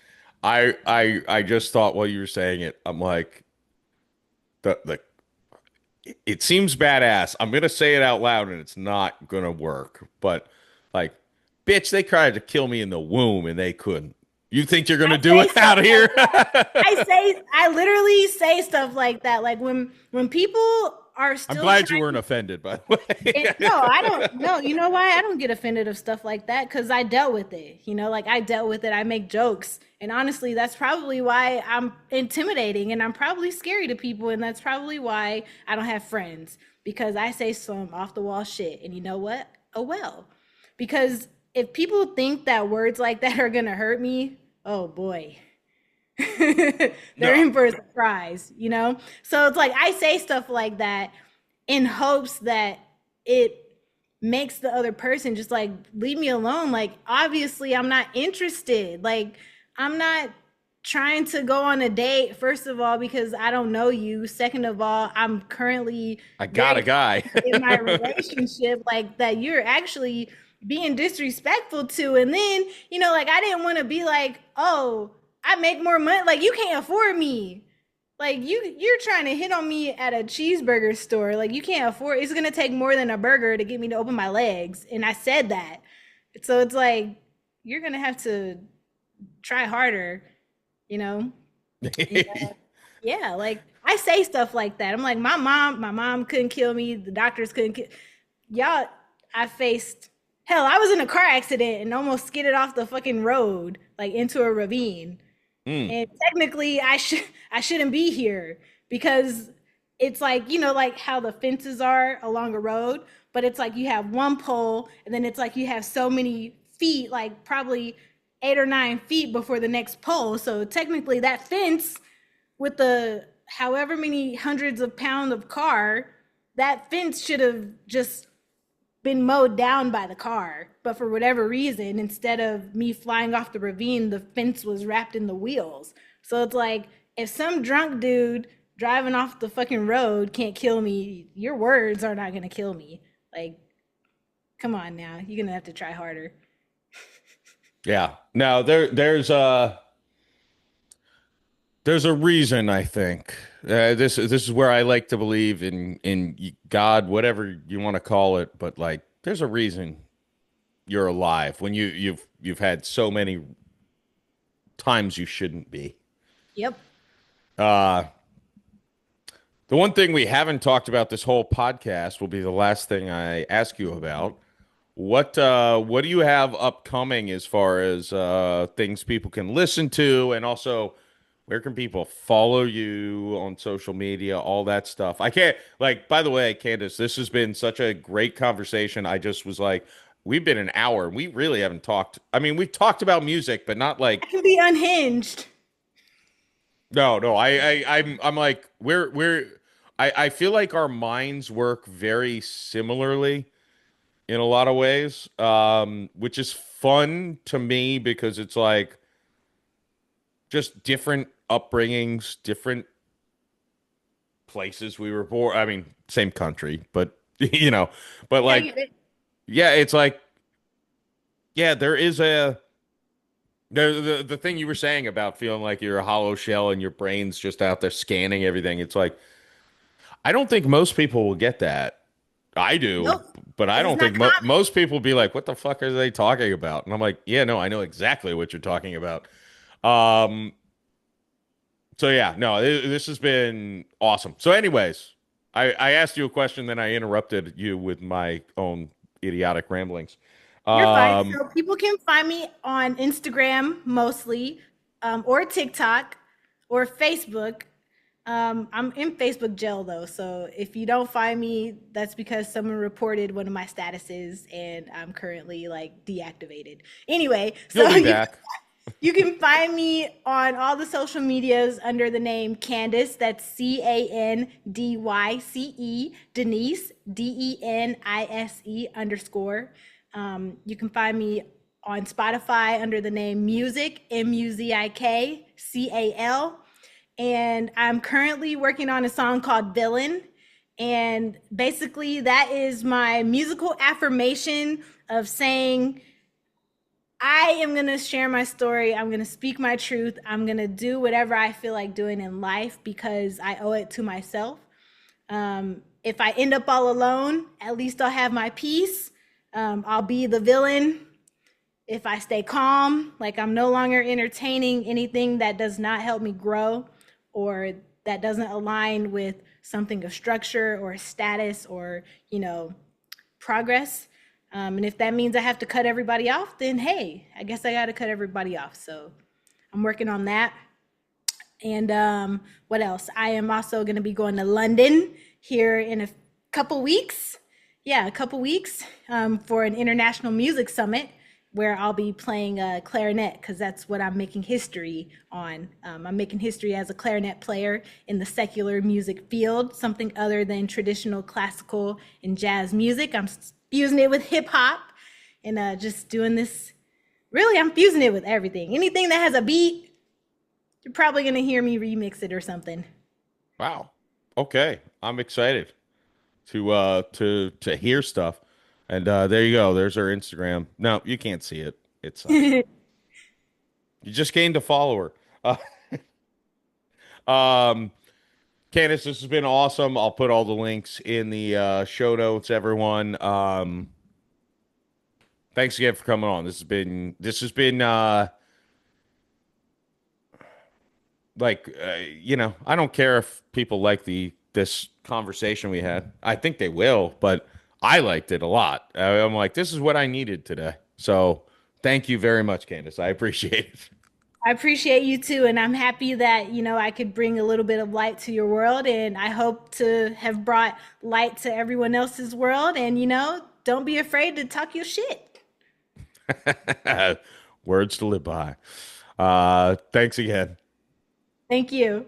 I just thought while you were saying it, I'm like the it seems badass. I'm gonna say it out loud and it's not gonna work. But like, bitch, they tried to kill me in the womb and they couldn't. You think you're gonna I do say it out stuff of like here? that. I literally say stuff like that. Like when people are I'm still glad you trying weren't offended, by the no, way. I don't no, you know why? I don't get offended of stuff like that because I dealt with it. Like I dealt with it. I make jokes. And honestly, that's probably why I'm intimidating and I'm probably scary to people. And that's probably why I don't have friends because I say some off the wall shit. And you know what? Oh well. Because if people think that words like that are gonna hurt me, oh boy. They're No, in for a surprise. So it's like I say stuff like that in hopes that it makes the other person just like leave me alone. Like obviously I'm not interested. Like I'm not trying to go on a date, first of all, because I don't know you. Second of all, I'm currently I got very a guy. in my relationship, like that you're actually being disrespectful to. And then, like I didn't want to be like, oh, I make more money. Like you can't afford me. Like you're trying to hit on me at a cheeseburger store. Like you can't afford it's gonna take more than a burger to get me to open my legs. And I said that. So it's like you're gonna have to try harder, you know? And, yeah, like I say stuff like that. I'm like, my mom couldn't kill me, the doctors couldn't kill y'all. I faced hell, I was in a car accident and almost skidded off the fucking road, like into a ravine. Mm, And technically I shouldn't be here because it's like, like how the fences are along a road, but it's like you have one pole and then it's like you have so many feet, like probably 8 or 9 feet before the next pole. So technically that fence with the however many hundreds of pounds of car, that fence should have just been mowed down by the car. But for whatever reason, instead of me flying off the ravine, the fence was wrapped in the wheels. So it's like, if some drunk dude driving off the fucking road can't kill me, your words are not gonna kill me. Like, come on now. You're gonna have to try harder. yeah. No, there's a reason, I think. This is where I like to believe in God, whatever you want to call it, but like there's a reason you're alive when you've had so many times you shouldn't be. Yep. Uh the one thing we haven't talked about this whole podcast will be the last thing I ask you about. What do you have upcoming as far as things people can listen to, and also where can people follow you on social media, all that stuff? I can't like, by the way, Candace, this has been such a great conversation. I just was like, we've been an hour and we really haven't talked. I mean, we've talked about music, but not I like can be unhinged. no. I'm like I feel like our minds work very similarly in a lot of ways, which is fun to me because it's like just different upbringings, different places we were born. I mean, same country, but but Yeah, like, yeah, it's like, yeah, there is the thing you were saying about feeling like you're a hollow shell and your brain's just out there scanning everything. It's like, I don't think most people will get that. I do, nope. but I Because it's don't not think common. most people be like, what the fuck are they talking about? And I'm like, yeah, no, I know exactly what you're talking about. Um, so yeah, no, this has been awesome. So, anyways, I asked you a question, then I interrupted you with my own idiotic ramblings. You're fine. Um, So people can find me on Instagram mostly, or TikTok, or Facebook. I'm in Facebook jail though, so if you don't find me, that's because someone reported one of my statuses, and I'm currently like deactivated. Anyway, you'll so be you back. you can find me on all the social medias under the name Candice. That's Candyce, Denise, Denise _ You can find me on Spotify under the name Music, Muzikcal. And I'm currently working on a song called Villain. And basically, that is my musical affirmation of saying, I am going to share my story. I'm going to speak my truth. I'm going to do whatever I feel like doing in life because I owe it to myself. If I end up all alone, at least I'll have my peace. I'll be the villain. If I stay calm, like I'm no longer entertaining anything that does not help me grow or that doesn't align with something of structure or status or, progress. And if that means I have to cut everybody off, then hey, I guess I got to cut everybody off. So I'm working on that. And what else? I am also going to be going to London here in a couple weeks. Yeah, a couple weeks for an international music summit where I'll be playing clarinet because that's what I'm making history on. I'm making history as a clarinet player in the secular music field, something other than traditional classical and jazz music. I'm fusing it with hip hop and just doing this. Really, I'm fusing it with everything. Anything that has a beat, you're probably going to hear me remix it or something. Wow. Okay. I'm excited to hear stuff. And there you go. There's our Instagram. No, you can't see it. It's you just gained a follower. Um, Candice, this has been awesome. I'll put all the links in the show notes, everyone. Thanks again for coming on. This has been I don't care if people like the this conversation we had. I think they will, but I liked it a lot. I'm like, this is what I needed today. So thank you very much, Candice. I appreciate it. I appreciate you too, and I'm happy that I could bring a little bit of light to your world, and I hope to have brought light to everyone else's world. And don't be afraid to talk your shit. Words to live by. Thanks again. Thank you.